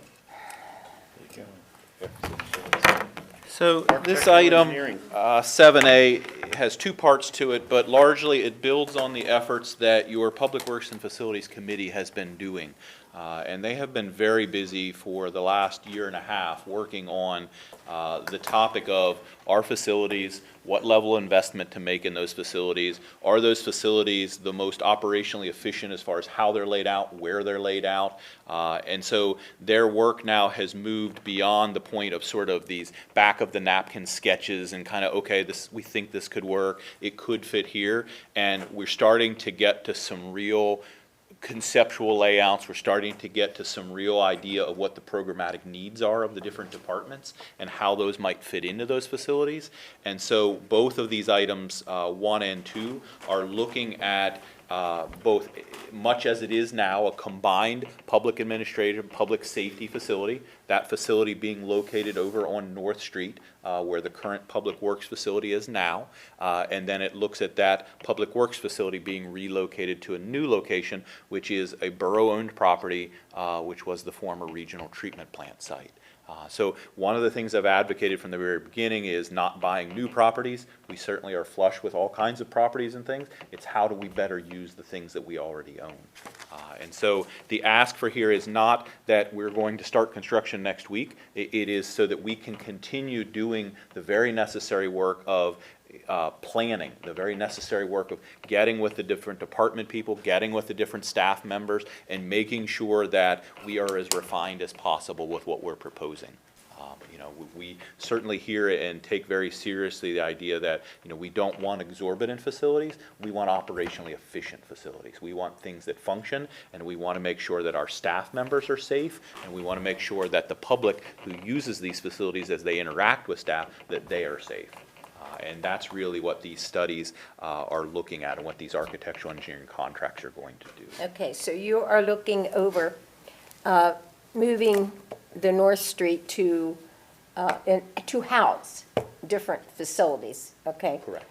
So this
Architectural
item,
engineering.
7A, has two parts to it, but largely it builds on the efforts that your Public Works and Facilities Committee has been doing. And they have been very busy for the last year and a half working on the topic of our facilities, what level of investment to make in those facilities. Are those facilities the most operationally efficient as far as how they're laid out, where they're laid out? And so their work now has moved beyond the point of sort of these back of the napkin sketches and kind of, okay, this, we think this could work, it could fit here. And we're starting to get to some real conceptual layouts. We're starting to get to some real idea of what the programmatic needs are of the different departments and how those might fit into those facilities. And so both of these items, 1 and 2, are looking at both, much as it is now, a combined public administrative, public safety facility, that facility being located over on North Street, where the current Public Works facility is now, and then it looks at that Public Works facility being relocated to a new location, which is a borough-owned property, which was the former regional treatment plant site. So one of the things I've advocated from the very beginning is not buying new properties. We certainly are flush with all kinds of properties and things. It's how do we better use the things that we already own. And so the ask for here is not that we're going to start construction next week. It is so that we can continue doing the very necessary work of planning, the very necessary work of getting with the different department people, getting with the different staff members, and making sure that we are as refined as possible with what we're proposing. You know, we certainly hear and take very seriously the idea that, you know, we don't want exorbitant facilities, we want operationally efficient facilities. We want things that function, and we want to make sure that our staff members are safe, and we want to make sure that the public who uses these facilities as they interact with staff, that they are safe. And that's really what these studies are looking at and what these architectural engineering contracts are going to do.
Okay, so you are looking over moving the North Street to house different facilities, okay?
Correct.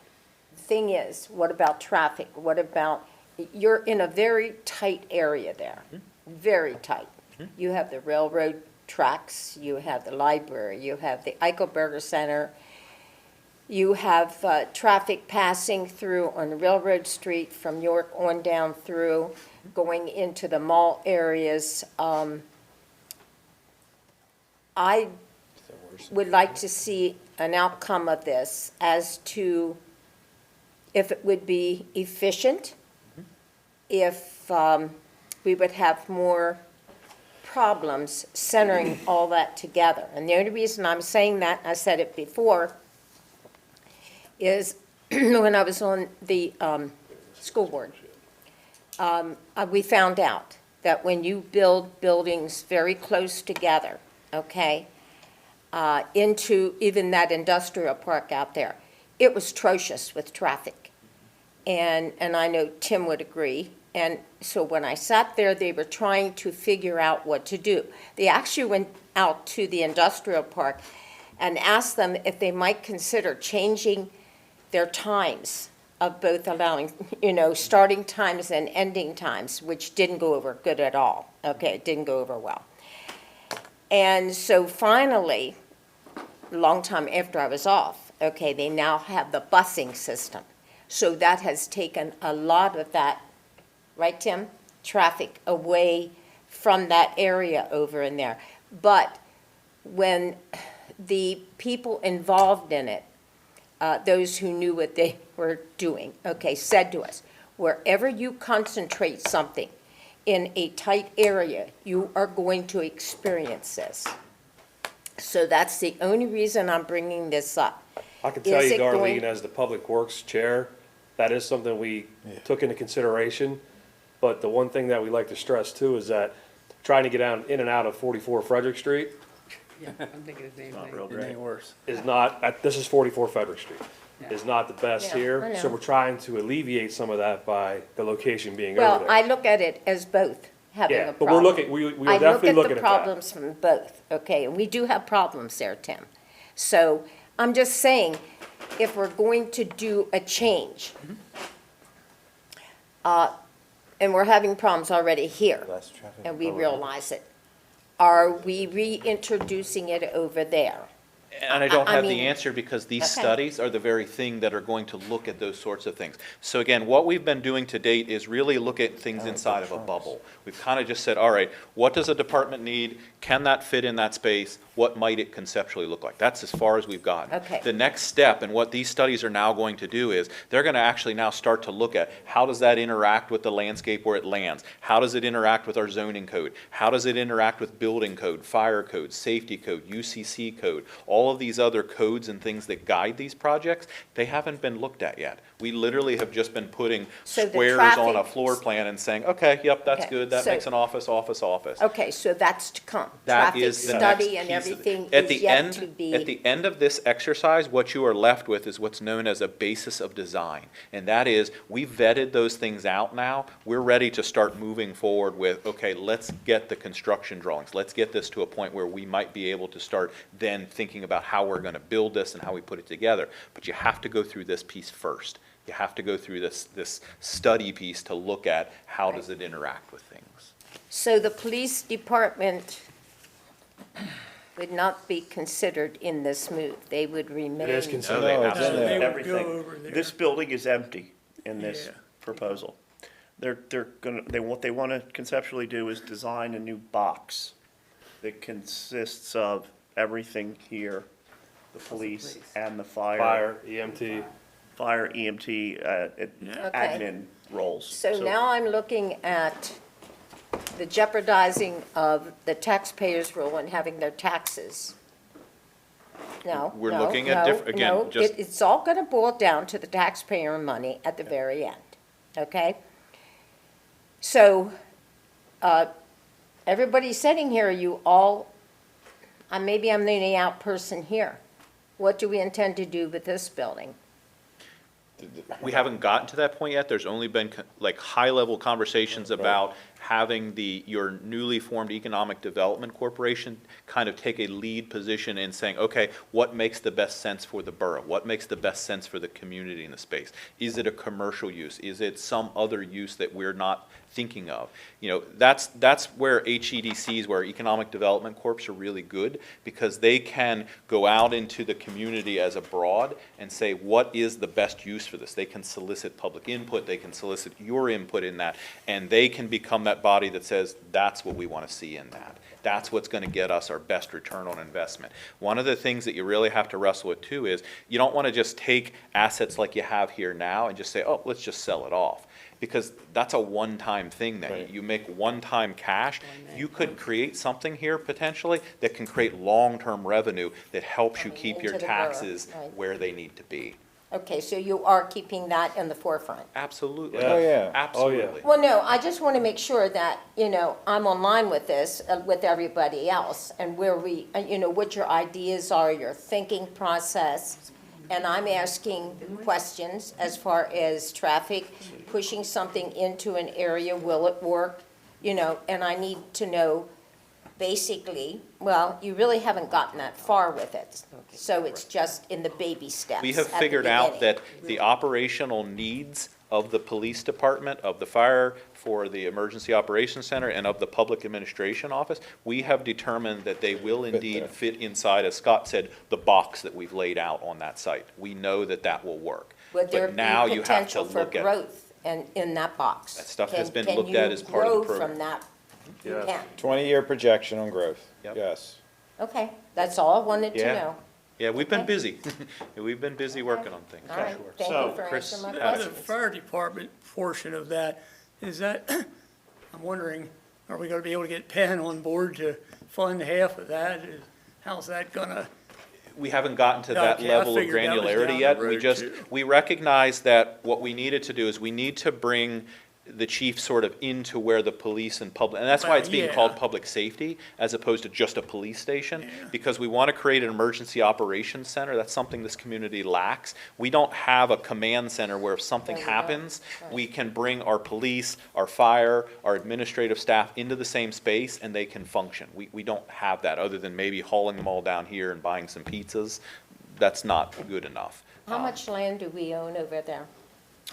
Thing is, what about traffic? What about, you're in a very tight area there, very tight. You have the railroad tracks, you have the library, you have the Eichelberger Center, you have traffic passing through on Railroad Street from York on down through, going into the mall areas. I would like to see an outcome of this as to if it would be efficient, if we would have more problems centering all that together. And the only reason I'm saying that, I said it before, is when I was on the school board, we found out that when you build buildings very close together, okay, into even that industrial park out there, it was atrocious with traffic. And I know Tim would agree. And so when I sat there, they were trying to figure out what to do. They actually went out to the industrial park and asked them if they might consider changing their times of both allowing, you know, starting times and ending times, which didn't go over good at all. Okay, it didn't go over well. And so finally, a long time after I was off, okay, they now have the busing system. So that has taken a lot of that, right, Tim? Traffic away from that area over in there. But when the people involved in it, those who knew what they were doing, okay, said to us, wherever you concentrate something in a tight area, you are going to experience this. So that's the only reason I'm bringing this up.
I can tell
Is
you,
it going-
Darlene, as the Public Works Chair, that is something we took into consideration. But the one thing that we like to stress too is that trying to get out, in and out of 44 Frederick Street
Yeah, I'm thinking the same thing.
It ain't worse.
is not, this is 44 Frederick Street, is not the best
Yeah, I
here.
know.
So we're trying to alleviate some of that by the location being over
Well,
there.
I look at it as both having a
Yeah,
problem.
but we're looking, we are definitely looking
I look at
at
the
that.
problems from both, okay, and we do have problems there, Tim. So I'm just saying, if we're going to do a change, and we're having problems already here,
Less traffic.
and we realize it, are we reintroducing it over there?
And I don't
I
have the
mean-
answer because these
Okay.
studies are the very thing that are going to look at those sorts of things. So again, what we've been doing to date is really look at things inside of a bubble. We've kind of just said, all right, what does a department need? Can that fit in that space? What might it conceptually look like? That's as far as we've gotten.
Okay.
The next step, and what these studies are now going to do is, they're going to actually now start to look at how does that interact with the landscape where it lands? How does it interact with our zoning code? How does it interact with building code, fire code, safety code, UCC code? All of these other codes and things that guide these projects, they haven't been looked at yet. We literally have just been putting
So the
squares on a
traffic-
floor plan and saying, okay, yep, that's
Okay,
good, that
so-
makes an office, office, office.
Okay, so that's to come.
That is the next
Traffic study and
piece of it.
everything
At
is
the
yet
end-
to be.
At the end of this exercise, what you are left with is what's known as a basis of design. And that is, we've vetted those things out now. We're ready to start moving forward with, okay, let's get the construction drawings. Let's get this to a point where we might be able to start then thinking about how we're going to build this and how we put it together. But you have to go through this piece first. You have to go through this study piece to look at how does it interact with things.
So the police department would not be considered in this move. They would remain.
It is considered.
they
No, it's in
absolutely-
there.
They would go
Everything.
over there.
This building is empty in this
Yeah.
proposal. They're gonna, what they want to conceptually do is design a new box that consists of everything here, the police and the
Fire, EMT.
fire, EMT, admin roles.
So now I'm looking at the jeopardizing of the taxpayers' role in having their taxes. No,
We're
no,
looking at
no,
again,
no.
just-
It's all going to boil down to the taxpayer money at the very end, okay? So, everybody sitting here, you all, maybe I'm the only out person here. What do we intend to do with this building?
We haven't gotten to that point yet. There's only been like high-level conversations about having your newly formed Economic Development Corporation kind of take a lead position in saying, okay, what makes the best sense for the borough? What makes the best sense for the community in the space? Is it a commercial use? Is it some other use that we're not thinking of? You know, that's where HEDCs, where Economic Development Corps are really good, because they can go out into the community as a broad and say, what is the best use for this? They can solicit public input, they can solicit your input in that, and they can become that body that says, that's what we want to see in that. That's what's going to get us our best return on investment. One of the things that you really have to wrestle with too is, you don't want to just take assets like you have here now and just say, oh, let's just sell it off. Because that's a one-time thing that you make one-time cash. You could create something here potentially that can create long-term revenue that helps you keep your
Into the borough,
taxes
right.
where they need to be.
Okay, so you are keeping that in the forefront?
Absolutely.
Yeah. Oh,
yeah.
Absolutely.
Well, no, I just want to make sure that, I'm online with this, with everybody else, and where we, what your ideas are, your thinking process. And I'm asking questions as far as traffic, pushing something into an area, will it work? And I need to know, basically, well, you really haven't gotten that far with it. So it's just in the baby steps
We have
at the
figured out
beginning.
that the operational needs of the police department, of the fire, for the emergency operations center, and of the public administration office, we have determined that they will indeed fit inside, as Scott said, the box that we've laid out on that site. We know that that will work.
Would there
But now
be
you have to
potential for
look at.
growth in that box?
That stuff has
Can-
been looked at as part of the
Can you grow
program.
from that? You
Yes.
can.
20-year projection on growth,
Yep.
yes.
Okay, that's all I wanted to
Yeah.
know.
Yeah, we've been
Okay.
busy. We've been busy working on things.
All right, thank
So,
you for
Chris,
answering my
The
questions.
fire department portion of that, is that, I'm wondering, are we gonna be able to get Penn on board to fund half of that? How's that gonna,
We haven't gotten to that
Okay, I
level of
figured that was
granularity
down
yet.
the
We
road,
just,
too.
we recognize that what we needed to do is we need to bring the chief sort of into where the police and public, and that's why it's being
Well,
called
yeah.
public safety as opposed to just a police station. Because we want to create an emergency operations center. That's something this community lacks. We don't have a command center where if something
No, we don't.
happens, we can bring our police, our fire, our administrative staff into the same space and they can function. We don't have that, other than maybe hauling them all down here and buying some pizzas. That's not good enough.
How much land do we own over there?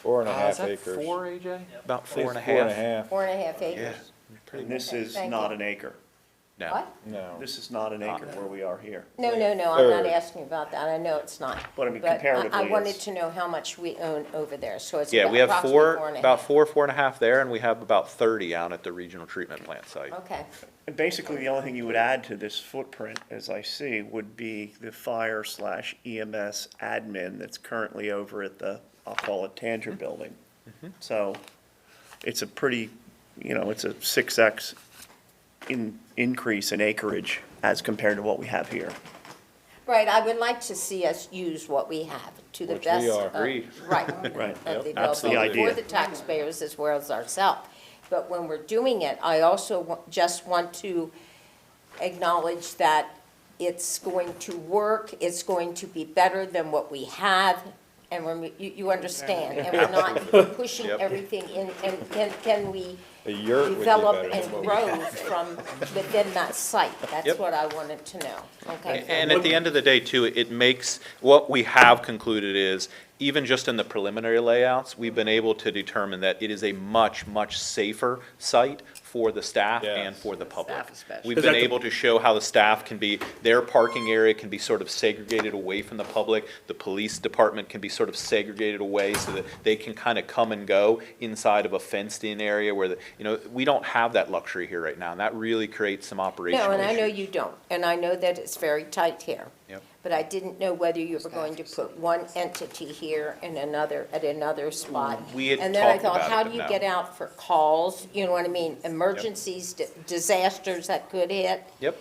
4.5
Is that
acres.
4, AJ? About
It's
4.5.
4.5.
4.5
Yeah.
acres?
And this is
Thank
not
you.
an acre.
No.
What?
No.
This is not an acre where we are here.
No, I'm not
Third.
asking about that, I know it's not.
But I mean,
I
comparatively,
wanted
it's-
to know how much we own over there, so it's
Yeah,
about
we have
approximately
four,
4.5.
about 4.5 there, and we have about 30 out at the regional treatment plant site.
Okay,
And basically, the only thing you would add to this footprint, as I see, would be the fire/EMS admin that's currently over at the, I'll call it Tanger Building. So it's a pretty, it's a 6X increase in acreage as compared to what we have here.
right, I would like to see us use what we have to the
Which we
best
are.
of.
Agreed.
Right.
Right,
of the
that's the
ability
idea.
For the taxpayers as well as ourselves. But when we're doing it, I also just want to acknowledge that it's going to work, it's going to be better than what we have, and you understand, and we're not pushing
Yep.
everything in, and can we
A yurt would be
develop
better than
and
what we
grow
have.
from within that site? That's
Yep.
what I wanted to know, okay?
And at the end of the day, too, it makes, what we have concluded is, even just in the preliminary layouts, we've been able to determine that it is a much, much safer site for the staff
Yes.
and for the public.
Staff especially.
We've
Is
been
that the-
able to show how the staff can be, their parking area can be sort of segregated away from the public. The police department can be sort of segregated away so that they can kind of come and go inside of a fenced-in area where, we don't have that luxury here right now, and that really creates some operational
No,
issues.
and I know you don't, and I know that it's very tight here.
Yep.
But I didn't know whether you were going to put one entity here and another at another spot.
We had
And then I
talked
thought,
about it,
how
but
do you
no.
get out for calls, you know what I mean? Emergencies, disasters that could hit,
Yep,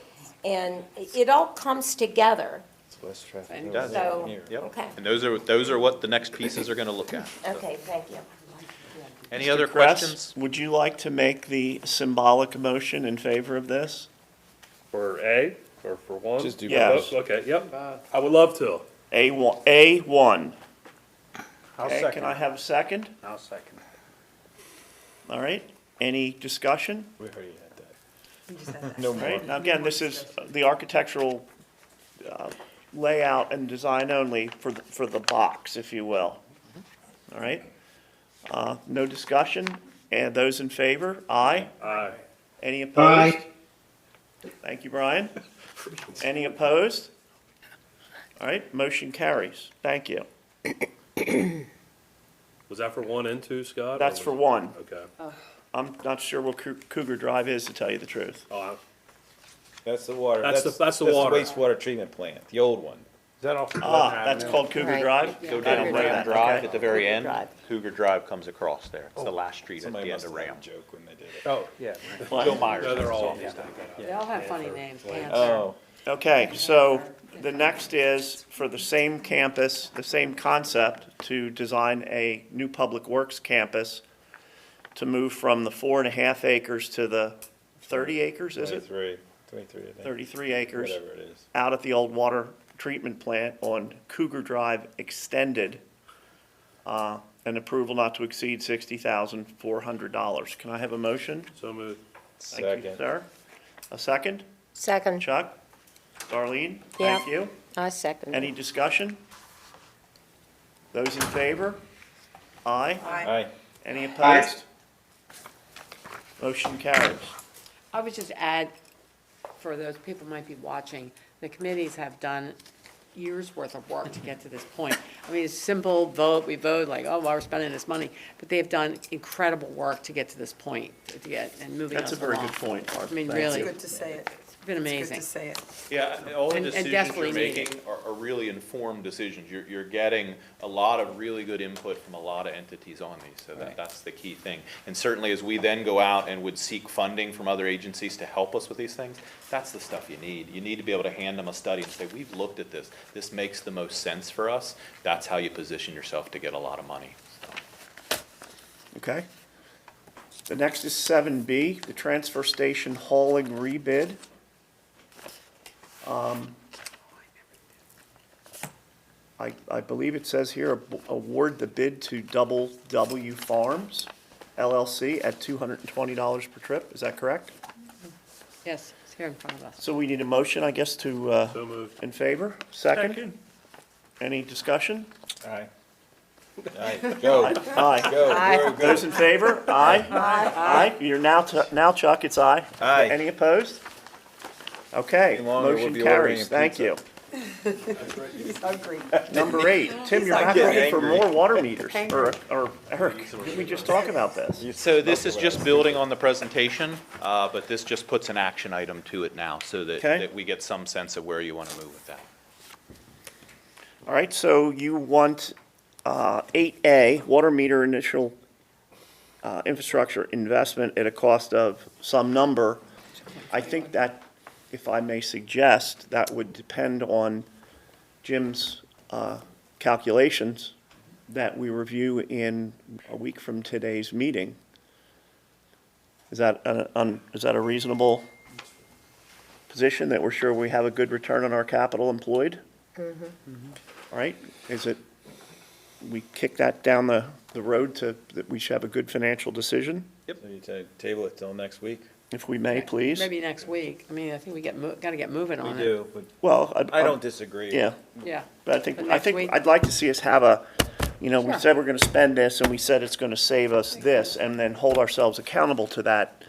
and it all comes together.
It's less traffic
It
over
does.
there
So-
than here.
yep.
Okay.
And those are what the next pieces are gonna look at.
Okay, thank you.
Any
Mr.
other
Kress,
questions?
would you like to make the symbolic motion in favor of this?
For A, or for one?
Just do
Yes.
both.
Okay, yep, I would love to.
A1.
I'll
Okay,
second.
can I have a second?
I'll second.
All right, any discussion?
We already had that. No
All
more.
right, now again, this is the architectural layout and design only for the box, if you will. All right? No discussion, and those in favor, aye?
Aye.
Any opposed? Thank you, Brian. Any opposed? All right, motion carries. Thank you.
Was that for one and two, Scott? or
That's
was-
for one.
Okay.
I'm not sure what Cougar Drive is, to tell you the truth.
Oh,
That's the water.
That's the water.
wastewater treatment plant, the old one.
Is that off?
That's called Cougar
Right.
Drive?
Go
I
down
didn't know
Ram
that.
Drive
Okay.
at the very
Cougar
end.
Drive.
Cougar Drive comes across there. It's the last street at
Somebody
the end
must
of
have had
Ram.
a joke when they did it.
Oh, yeah.
Joe Myers.
No, they're
has
all.
his office there.
They all have funny names. Panther.
Oh,
Okay, so the next is for the same campus, the same concept, to design a new public works campus to move from the 4.5 acres to the 30 acres, is it?
23, I think.
33 acres,
Whatever it is.
out at the old water treatment plant on Cougar Drive Extended. An approval not to exceed $60,400. Can I have a motion?
So moved.
Thank you,
Second.
sir. A second?
Second,
Chuck? Darlene?
Yeah.
Thank you.
I second.
Any discussion? Those in favor? Aye.
Aye.
Any opposed? Motion carries.
I would just add, for those people who might be watching, the committees have done years' worth of work to get to this point. I mean, it's simple vote, we vote like, oh, well, we're spending this money, but they have done incredible work to get to this point, to get, and moving us
That's a
along.
very good point, Barb.
I mean,
Thank
really.
you.
It's
Good to say it.
been amazing.
It's good to say it.
Yeah, all the
And
decisions
desperately
you're
needed.
making are really informed decisions. You're getting a lot of really good input from a lot of entities on these, so that's the key thing. And certainly as we then go out and would seek funding from other agencies to help us with these things, that's the stuff you need. You need to be able to hand them a study and say, we've looked at this. This makes the most sense for us. That's how you position yourself to get a lot of money. So.
Okay. The next is 7B, the transfer station hauling rebid. I believe it says here, award the bid to Double W Farms LLC at $220 per trip. Is that correct?
Yes, it's here in front of us.
So we need a motion, I guess, to,
So moved.
in favor? Second? Any discussion?
Aye. Aye. Go.
Aye.
Go. Go. Go.
Those in favor? Aye. Aye. You're now Chuck, it's aye.
Aye.
Any opposed? Okay,
Any longer, we'll
motion
be ordering
carries.
a
Thank
pizza.
you.
He's hungry.
Number 8, Tim, you're
I'm
back
getting
ready for
angry.
more water meters. Or Eric, did we just talk about this?
So this is just building on the presentation, but this just puts an action item to it now so that,
Okay.
that we get some sense of where you want to move with that.
All right, so you want 8A, water meter initial infrastructure investment at a cost of some number. I think that, if I may suggest, that would depend on Jim's calculations that we review in a week from today's meeting. Is that a reasonable position, that we're sure we have a good return on our capital employed? All right, we kick that down the road that we should have a good financial decision,
So you table it till next week?
if we may, please?
Maybe next week. I mean, I think we gotta get moving
We
on it.
do, but
Well,
I don't disagree.
Yeah,
Yeah.
but
But next week?
I'd like to see us have we
Sure.
said we're gonna spend this, and we said it's gonna save us this, and then hold ourselves accountable to that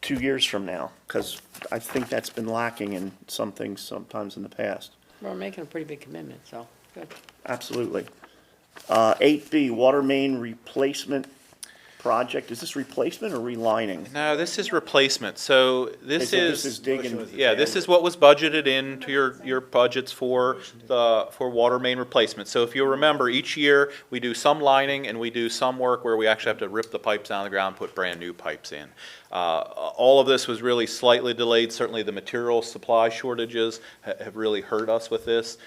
2 years from now, because I think that's been lacking in some things sometimes in the past.
We're making a pretty big commitment, so, good.
Absolutely. 8B, water main replacement project. Is this replacement or relining?
No, this is replacement. So this
This is
is,
digging.
yeah, this is what was budgeted into your budgets for water main replacement. So if you'll remember, each year, we do some lining and we do some work where we actually have to rip the pipes down the ground, put brand-new pipes in. All of this was really slightly delayed. Certainly, the material supply shortages have really hurt us with this.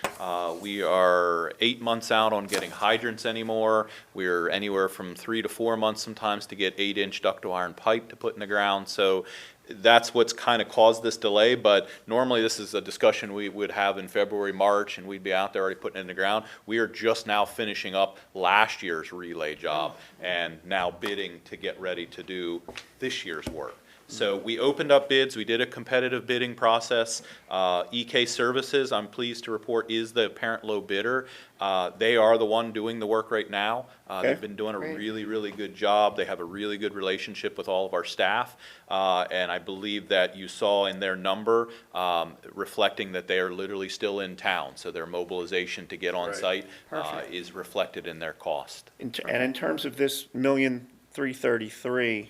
We are 8 months out on getting hydrants anymore. We're anywhere from 3 to 4 months sometimes to get 8-inch ductile iron pipe to put in the ground. So that's what's kind of caused this delay, but normally this is a discussion we would have in February, March, and we'd be out there already putting it in the ground. We are just now finishing up last year's relay job and now bidding to get ready to do this year's work. So we opened up bids, we did a competitive bidding process. EK Services, I'm pleased to report, is the apparent low bidder. They are the one doing the work right now. They've been doing a
Great.
really, really good job. They have a really good relationship with all of our staff. And I believe that you saw in their number reflecting that they are literally still in town. So their mobilization to get on site
Perfect.
is reflected in their cost.
And in terms of this $1,333,000,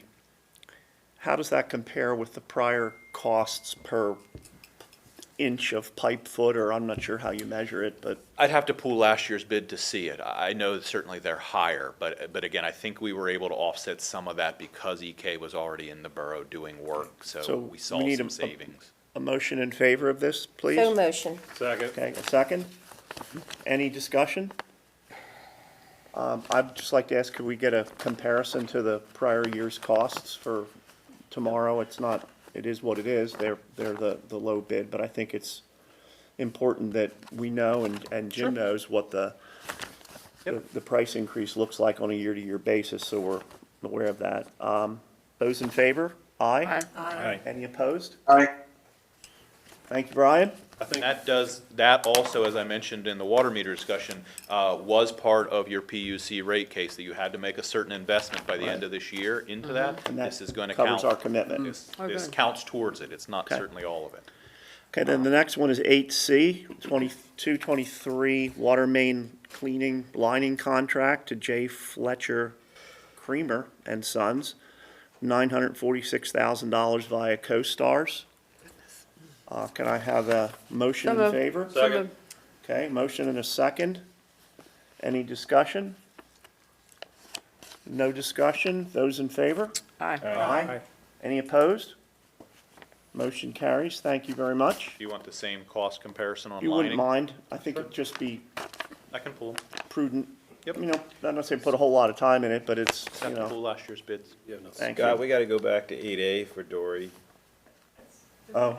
how does that compare with the prior costs per inch of pipe foot, or I'm not sure how you measure it, but
I'd have to pull last year's bid to see it. I know that certainly they're higher, but again, I think we were able to offset some of that because EK was already in the borough doing work,
So
so we saw
we need
some savings.
a motion in favor of this, please?
So motion.
Second.
Okay, a second? Any discussion? I'd just like to ask, could we get a comparison to the prior year's costs for tomorrow? It is what it is. They're the low bid, but I think it's important that we know and Jim knows what the price increase looks like on a year-to-year basis, so we're aware of that. Those in favor? Aye.
Aye.
Aye.
Any opposed? Aye. Thank you, Brian.
That also, as I mentioned in the water meter discussion, was part of your PUC rate case, that you had to make a certain investment by the end of this year into that.
And that
This is going to count.
covers our commitment.
This counts towards it. It's not
Okay.
certainly all of it.
Okay, then the next one is 8C, 22-23 water main cleaning lining contract to J. Fletcher Creamer and Sons, $946,000 via CoStars. Can I have a motion
So
in
moved.
favor?
So moved.
Okay, motion and a second. Any discussion? No discussion. Those in favor?
Aye.
Aye. Any opposed? Motion carries. Thank you very much.
Do you want the same cost comparison on
You wouldn't
lining?
mind? I think it'd just be
I can pull.
prudent.
Yep.
You know, I'm not saying put a whole lot of time in it, but it's, you
Have to pull
know,
last year's bids.
thank
Scott,
you.
we gotta go back to 8A for Dory.
Oh,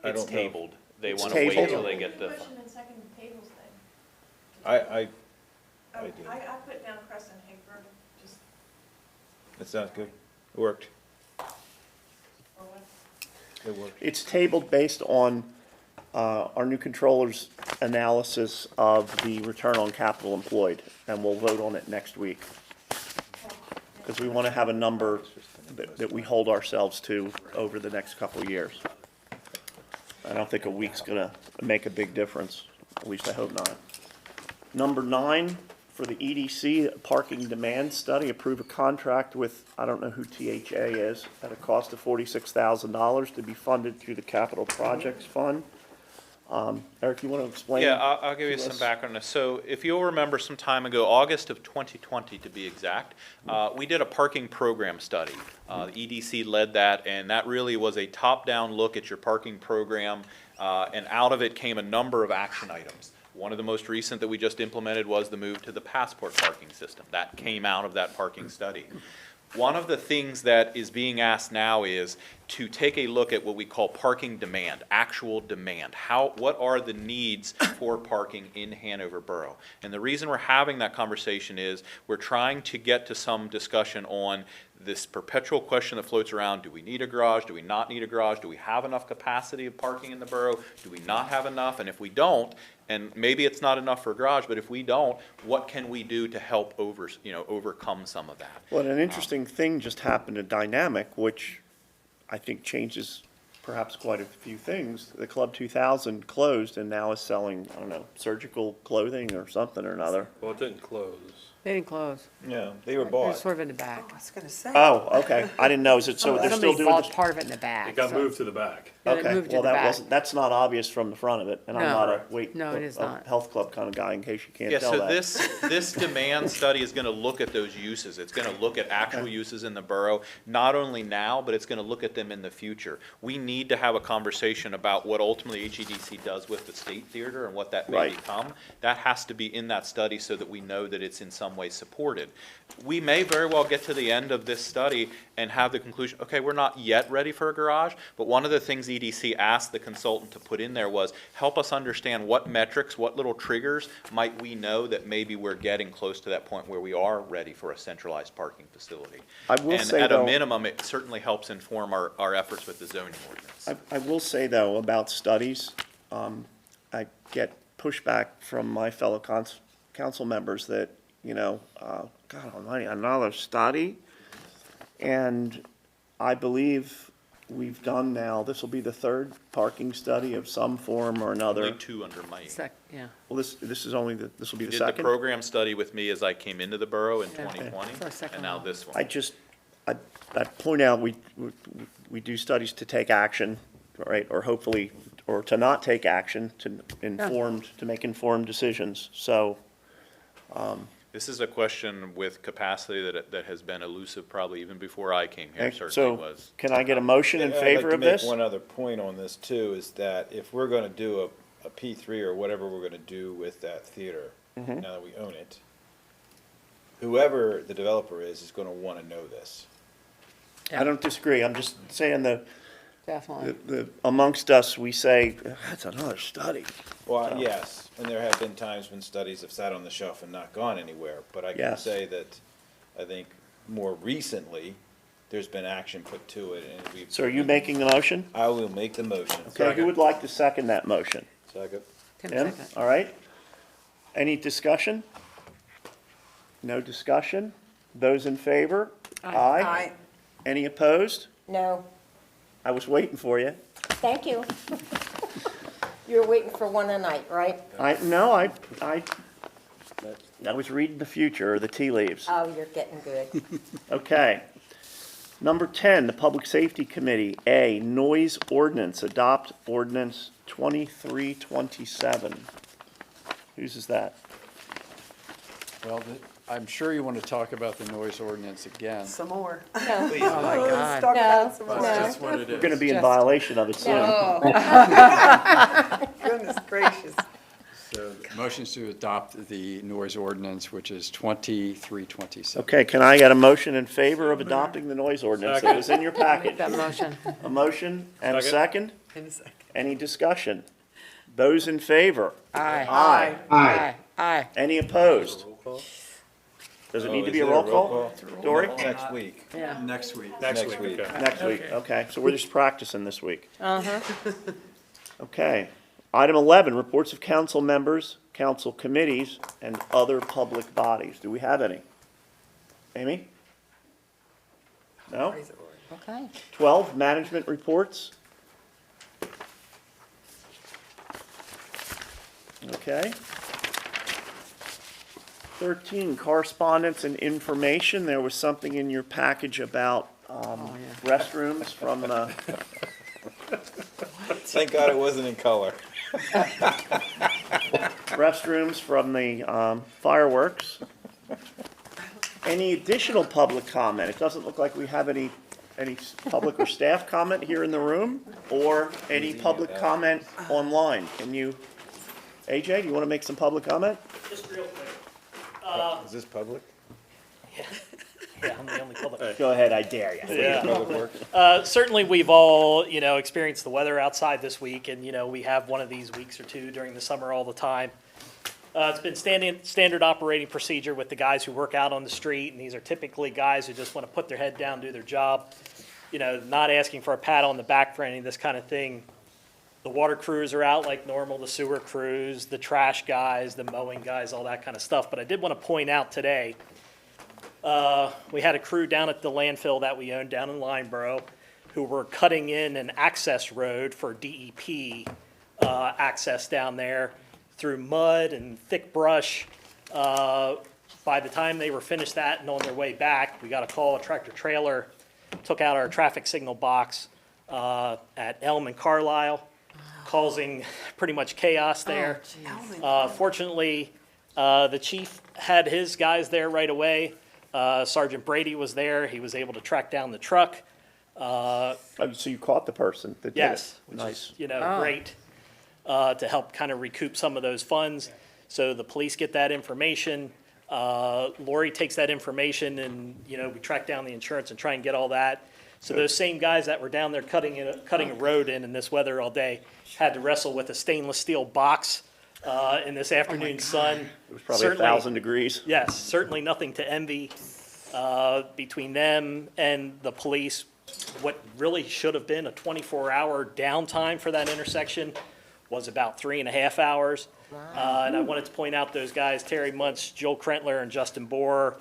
I
It's
don't know.
tabled. They
It's
want to wait
tabled?
till they get the.
I do.
I put down Crescent Hafer, just,
That sounds good. It worked.
or what?
It worked.
it's tabled based on our new controller's analysis of the return on capital employed, and we'll vote on it next week. Because we want to have a number that we hold ourselves to over the next couple of years. I don't think a week's gonna make a big difference, at least I hope not. Number 9, for the EDC parking demand study, approve a contract with, I don't know who THA is, at a cost of $46,000 to be funded through the Capital Projects Fund. Eric, you want to explain?
Yeah, I'll give you
to
some
us?
background on this. So if you'll remember some time ago, August of 2020 to be exact, we did a parking program study. The EDC led that, and that really was a top-down look at your parking program, and out of it came a number of action items. One of the most recent that we just implemented was the move to the passport parking system. That came out of that parking study. One of the things that is being asked now is to take a look at what we call parking demand, actual demand. What are the needs for parking in Hanover Borough? And the reason we're having that conversation is we're trying to get to some discussion on this perpetual question that floats around: do we need a garage? Do we not need a garage? Do we have enough capacity of parking in the borough? Do we not have enough? And if we don't, and maybe it's not enough for a garage, but if we don't, what can we do to help overcome some of that?
Well, an interesting thing just happened, a dynamic, which I think changes perhaps quite a few things. The Club 2000 closed and now is selling, I don't know, surgical clothing or something or another.
Well, it didn't close.
They didn't close.
Yeah, they were
They're
bought.
sort of in the back.
I was gonna say.
Oh, okay. I didn't know. Is it, so they're still
Somebody
doing
bought
this?
part of it in the back.
It got
so-
moved to the back.
Yeah, it
Okay,
moved to
well,
the
that
back.
wasn't, that's not obvious from the front of it, and I'm
No.
not a,
No, it is
a
not.
health club kind of guy, in case you can't
Yeah,
tell
so
that.
this demand study is gonna look at those uses. It's gonna look at actual uses in the borough, not only now, but it's gonna look at them in the future. We need to have a conversation about what ultimately HEDC does with the State Theater and what that may
Right.
become. That has to be in that study so that we know that it's in some way supported. We may very well get to the end of this study and have the conclusion, okay, we're not yet ready for a garage, but one of the things EDC asked the consultant to put in there was, help us understand what metrics, what little triggers might we know that maybe we're getting close to that point where we are ready for a centralized parking facility.
I will say,
And at a
though-
minimum, it certainly helps inform our efforts with the zoning ordinance.
I will say, though, about studies, I get pushback from my fellow council members that, God almighty, another study? And I believe we've done now, this will be the 3rd parking study of some form or another.
Only 2 under Mike.
Yeah.
Well, this is only this will be
You
the
did the
second?
program study with me as I came into the borough in
Yeah.
2020,
It's our second
and now
one.
this one.
I point out, we do studies to take action, right, or hopefully, or to not take action, to make informed decisions, so,
This is a question with capacity that has been elusive probably even before I came here,
okay,
certainly
so,
was.
can I get a motion in
I'd like
favor
to
of this?
make one other point on this too, is that if we're gonna do a P3 or whatever we're gonna do with that theater,
Mm-hmm.
now that we own it, whoever the developer is gonna wanna know this.
I don't disagree, I'm just saying
Definitely.
amongst us, we say, that's another study.
Well, yes, and there have been times when studies have sat on the shelf and not gone anywhere, but I can
Yes.
say that I think more recently, there's been action put to it, and we've.
So are you making the motion?
I will make the motion.
Okay, who would like to second that motion?
Second.
Tim? All right. Any discussion? No discussion? Those in favor? Aye. Any opposed?
No,
I was waiting for you.
thank you. You were waiting for one a night, right?
I was reading the future, or the tea leaves.
Oh, you're getting good.
Okay. Number 10, the Public Safety Committee, A, Noise Ordinance, adopt ordinance 2327. Whose is that?
Well, I'm sure you want to talk about the noise ordinance again.
Some more.
No,
Oh, my God.
Talk about
no,
some
That's
more.
just what it
We're
is.
going to be in violation of it soon.
no.
Goodness gracious.
So, motions to adopt the noise ordinance, which is 2327.
Okay, can I get a motion in favor of adopting the noise ordinance that was in your
Make
packet?
that motion.
A motion and a
Second.
second?
In a second.
Any discussion? Those in favor?
Aye.
Aye.
Aye. Aye.
Any opposed? Does it need to be a roll call? Dory?
Next week.
Yeah.
Next week.
Next
Next
week,
week.
okay.
Next week, okay. So we're just practicing this week.
Uh-huh.
Okay. Item 11, reports of council members, council committees, and other public bodies. Do we have any? Amy? No?
Okay.
12, management reports. Okay. 13, correspondence and information. There was something in your package about restrooms from the,
Thank God it wasn't in color.
restrooms from the fireworks. Any additional public comment? It doesn't look like we have any public or staff comment here in the room, or any public comment online. Can you, AJ, do you want to make some public comment?
Just real quick.
Is this public?
Yeah, I'm the only public.
Go ahead, I dare you.
Yeah. Certainly, we've all, experienced the weather outside this week, and, we have one of these weeks or two during the summer all the time. It's been standard operating procedure with the guys who work out on the street, and these are typically guys who just want to put their head down, do their job, not asking for a pat on the back for any of this kind of thing. The water crews are out like normal, the sewer crews, the trash guys, the mowing guys, all that kind of stuff. But I did want to point out today, we had a crew down at the landfill that we own down in Lineborough who were cutting in an access road for DEP access down there through mud and thick brush. By the time they were finished that and on their way back, we got a call, a tractor trailer took out our traffic signal box at Elm and Carlisle, causing pretty much chaos there. Fortunately, the chief had his guys there right away. Sergeant Brady was there. He was able to track down the truck.
So you caught the person that did it?
Yes, which
Nice.
is, great, to help kind of recoup some of those funds. So the police get that information. Lori takes that information and, we track down the insurance and try and get all that. So those same guys that were down there cutting a road in this weather all day had to wrestle with a stainless steel box in this afternoon sun.
It was probably
Certainly-
1,000 degrees.
Yes, certainly nothing to envy between them and the police. What really should have been a 24-hour downtime for that intersection was about 3.5 hours. And I wanted to point out those guys, Terry Muntz, Joel Krentler, and Justin Bohr,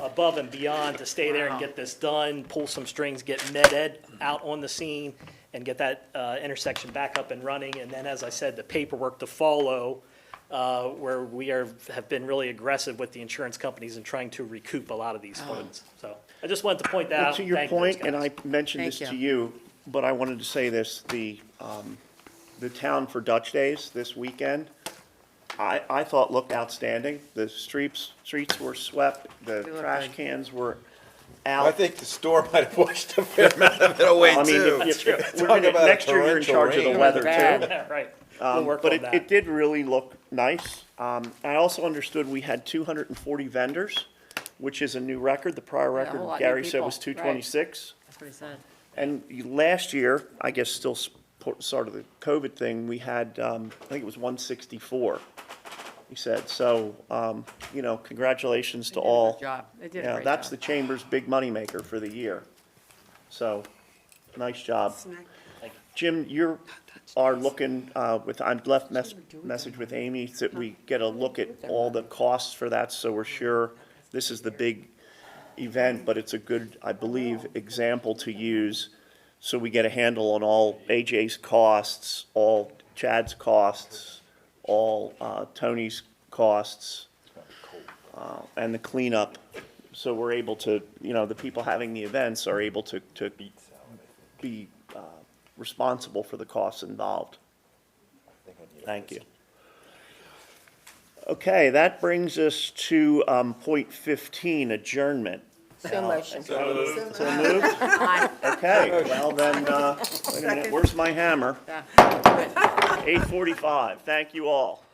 above and beyond to stay there and get this done, pull some strings, get Med Ed out on the scene, and get that intersection back up and running. And then, as I said, the paperwork to follow, where we have been really aggressive with the insurance companies in trying to recoup a lot of these funds. So I just wanted to point that
Well,
out.
to your
Thank those
point, and
guys.
I mentioned this
Thank
to you, but I wanted to say this, the town for Dutch Days this weekend, I thought looked outstanding. The streets were swept, the
They look
trash
good.
cans were
I
out.
think the store might have washed a fair amount of it away
I mean,
too.
we're
Talk
gonna,
about a
next year you're in
torrential
charge of the
rain.
weather
Bad.
too.
Yeah, right. We'll work
But
on that.
it did really look nice. I also understood we had 240 vendors, which is a new record. The prior
Yeah, a
record,
whole lot of
Gary
new
said was
people.
226.
That's what he said.
And last year, I guess still sort of the COVID thing, we had, I think it was 164. he said. So, you know, congratulations
They
to
did a
all.
good job. They did a
Yeah,
great
that's
job.
the chamber's big moneymaker for the year. So, nice job. Jim, you are looking, I've left message with Amy that we get a look at all the costs for that, so we're sure this is the big event, but it's a good, I believe, example to use, so we get a handle on all AJ's costs, all Chad's costs, all Tony's costs, and the cleanup. So we're able to, you know, the people having the events are able to be responsible for the costs involved. Thank you. Okay, that brings us to point 15, adjournment.
So motion.
So moved? Okay, well then, wait a minute, where's my hammer? 8:45, thank you all.